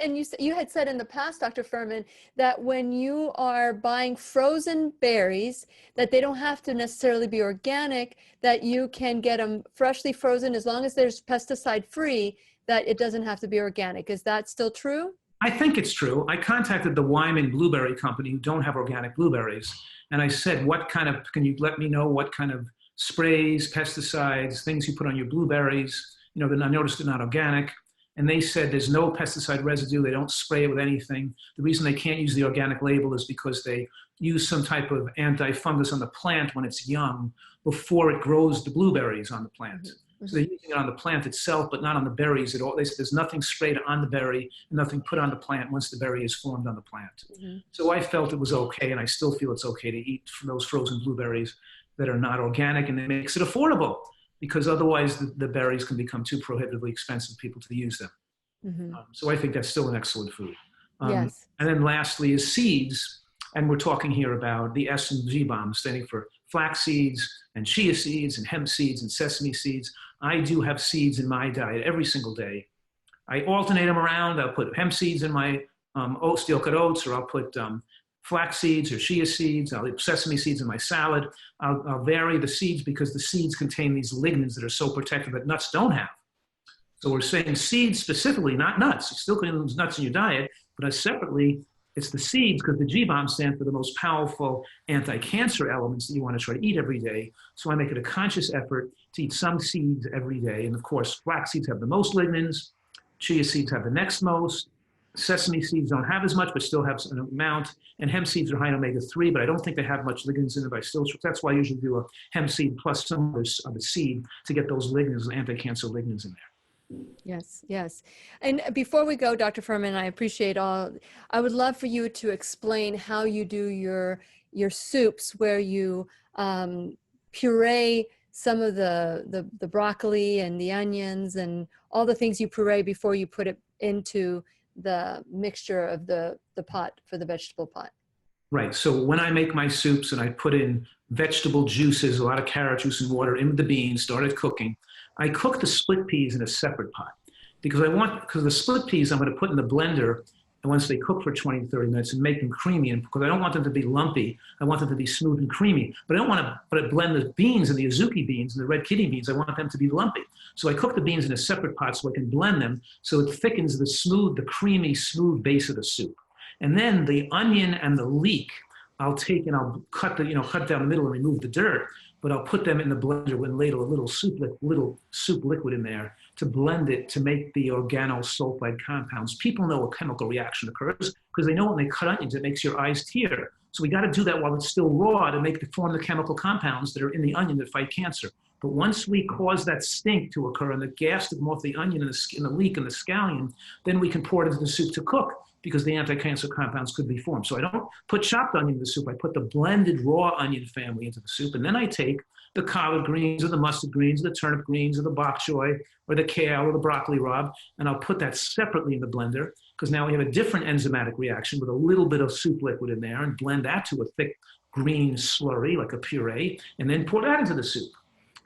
And you had said in the past, Dr. Fuhrman, that when you are buying frozen berries, that they don't have to necessarily be organic, that you can get them freshly frozen as long as there's pesticide free, that it doesn't have to be organic. Is that still true? I think it's true. I contacted the Wyman Blueberry Company, who don't have organic blueberries. And I said, can you let me know what kind of sprays, pesticides, things you put on your blueberries? Then I noticed they're not organic. And they said there's no pesticide residue. They don't spray it with anything. The reason they can't use the organic label is because they use some type of anti-fungus on the plant when it's young before it grows the blueberries on the plant. Mm-hmm. So they're using it on the plant itself, but not on the berries at all. They said there's nothing sprayed on the berry and nothing put on the plant once the berry is formed on the plant. Mm-hmm. So I felt it was okay, and I still feel it's okay to eat from those frozen blueberries that are not organic, and it makes it affordable, because otherwise the berries can become too prohibitively expensive for people to use them. Mm-hmm. So I think that's still an excellent food. Yes. And then lastly is seeds. And we're talking here about the S and G bombs, standing for flax seeds and chia seeds and hemp seeds and sesame seeds. I do have seeds in my diet every single day. I alternate them around. I'll put hemp seeds in my steel cut oats, or I'll put flax seeds or chia seeds. I'll eat sesame seeds in my salad. I'll vary the seeds because the seeds contain these lignins that are so protective that nuts don't have. So we're saying seeds specifically, not nuts. You still can use nuts in your diet, but separately, it's the seeds, because the G-bombs stand for the most powerful anti-cancer elements that you want to try to eat every day. So I make it a conscious effort to eat some seeds every day. And of course, flax seeds have the most lignins. Chia seeds have the next most. Sesame seeds don't have as much, but still have an amount. And hemp seeds are high in omega-3, but I don't think they have much lignins in it. But that's why I usually do a hemp seed plus some of the seed to get those lignins, anti-cancer lignins in there. Yes, yes. And before we go, Dr. Fuhrman, I would love for you to explain how you do your soups, where you puree some of the broccoli and the onions and all the things you puree before you put it into the mixture of the pot for the vegetable pot. Right. So when I make my soups and I put in vegetable juices, a lot of carrot juice and water in the beans, started cooking, I cook the split peas in a separate pot because the split peas I'm going to put in the blender, and once they cook for 20 to 30 minutes and make them creamy, and because I don't want them to be lumpy, I want them to be smooth and creamy, but I don't want to blend the beans and the azuki beans and the red kidney beans. I want them to be lumpy. So I cook the beans in a separate pot so I can blend them so it thickens the creamy, smooth base of the soup. And then the onion and the leek, I'll take and I'll cut down the middle and remove the dirt, but I'll put them in the blender and ladle a little soup liquid in there to blend it to make the organosulfide compounds. People know a chemical reaction occurs because they know when they cut onions, it makes your eyes tear. So we got to do that while it's still raw to form the chemical compounds that are in the onion that fight cancer. But once we cause that stink to occur and the gas to come off the onion and the leek and the scallion, then we can pour it into the soup to cook, because the anti-cancer compounds could be formed. So I don't put chopped onion in the soup. I put the blended raw onion family into the soup. And then I take the collard greens or the mustard greens, or the turnip greens or the bok choy or the kale or the broccoli rabe, and I'll put that separately in the blender because now we have a different enzymatic reaction with a little bit of soup liquid in there and blend that to a thick green slurry like a puree and then pour that into the soup.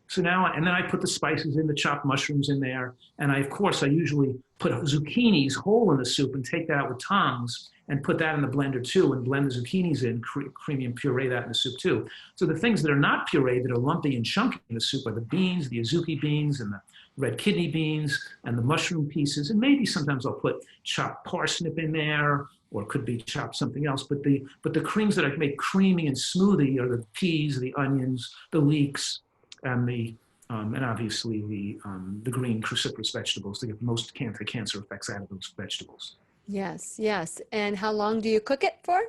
So now, and then I put the spices in, the chopped mushrooms in there. And I usually put zucchinis whole in the soup and take that out with tongs and put that in the blender too and blend the zucchinis in, creamy and puree that in the soup too. So the things that are not pureed, that are lumpy and chunky in the soup are the beans, the azuki beans and the red kidney beans and the mushroom pieces. And maybe sometimes I'll put chopped parsnip in there, or it could be chopped something else. But the creams that I make creamy and smoothie are the peas, the onions, the leeks, and obviously the green cruciferous vegetables to get most cancer effects out of those vegetables. Yes, yes. And how long do you cook it for?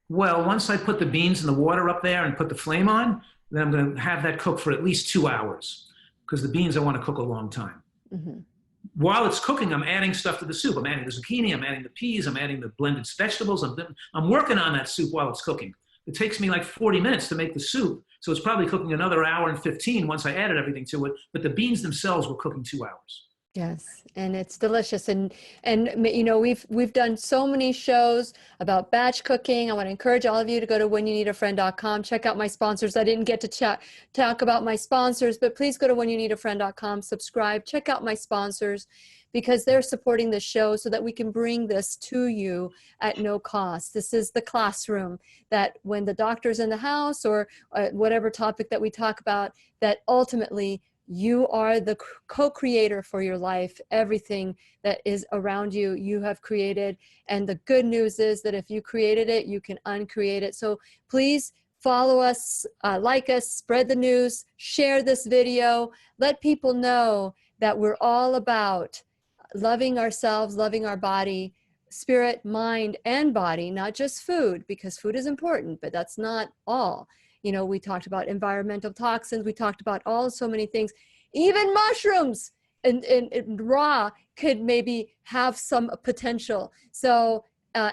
Well, once I put the beans in the water up there and put the flame on, then I'm going to have that cook for at least 2 hours because the beans I want to cook a long time. Mm-hmm. While it's cooking, I'm adding stuff to the soup. I'm adding the zucchini, I'm adding the peas, I'm adding the blended vegetables. I'm working on that soup while it's cooking. It takes me like 40 minutes to make the soup. So it's probably cooking another hour and 15 once I added everything to it. But the beans themselves were cooking 2 hours. Yes, and it's delicious. And you know, we've done so many shows about batch cooking. I want to encourage all of you to go to whenyouneedafriend.com. Check out my sponsors. I didn't get to talk about my sponsors, but please go to whenyouneedafriend.com, subscribe, check out my sponsors, because they're supporting the show so that we can bring this to you at no cost. This is the classroom that when the doctor's in the house or whatever topic that we talk about, that ultimately you are the co-creator for your life. Everything that is around you, you have created. And the good news is that if you created it, you can uncreate it. So please follow us, like us, spread the news, share this video, let people know that we're all about loving ourselves, loving our body, spirit, mind, and body, not just food, because food is important, but that's not all. You know, we talked about environmental toxins. We talked about so many things. Even mushrooms and raw could maybe have some potential. So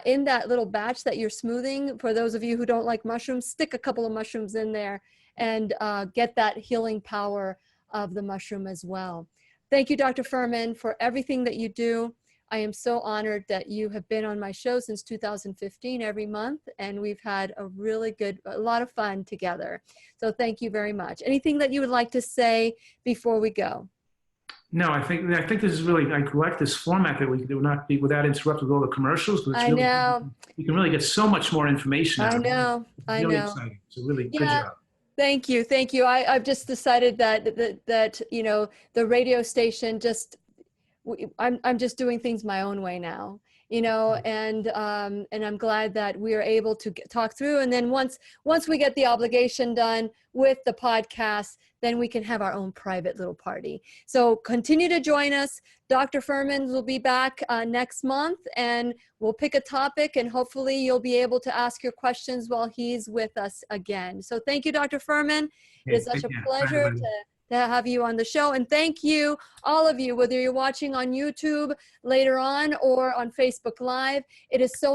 in that little batch that you're smoothing, for those of you who don't like mushrooms, stick a couple of mushrooms in there and get that healing power of the mushroom as well. Thank you, Dr. Fuhrman, for everything that you do. I am so honored that you have been on my show since 2015 every month, and we've had a lot of fun together. So thank you very much. Anything that you would like to say before we go? No, I think this is really, I like this format that we do not be without interrupting all the commercials. It's I know. You can really get so much more information. I know. It's really exciting. It's a really good job. Thank you. Thank you. I've just decided that you know, the radio station I'm just doing things my own way now, you know, and I'm glad that we are able to talk through. And then once we get the obligation done with the podcast, then we can have our own private little party. So continue to join us. Dr. Fuhrman will be back next month, and we'll pick a topic, and hopefully you'll be able to ask your questions while he's with us again. So thank you, Dr. Fuhrman. It is such a pleasure to have you on the show. And thank you, all of you, whether you're watching on YouTube later on or on Facebook Live. It is so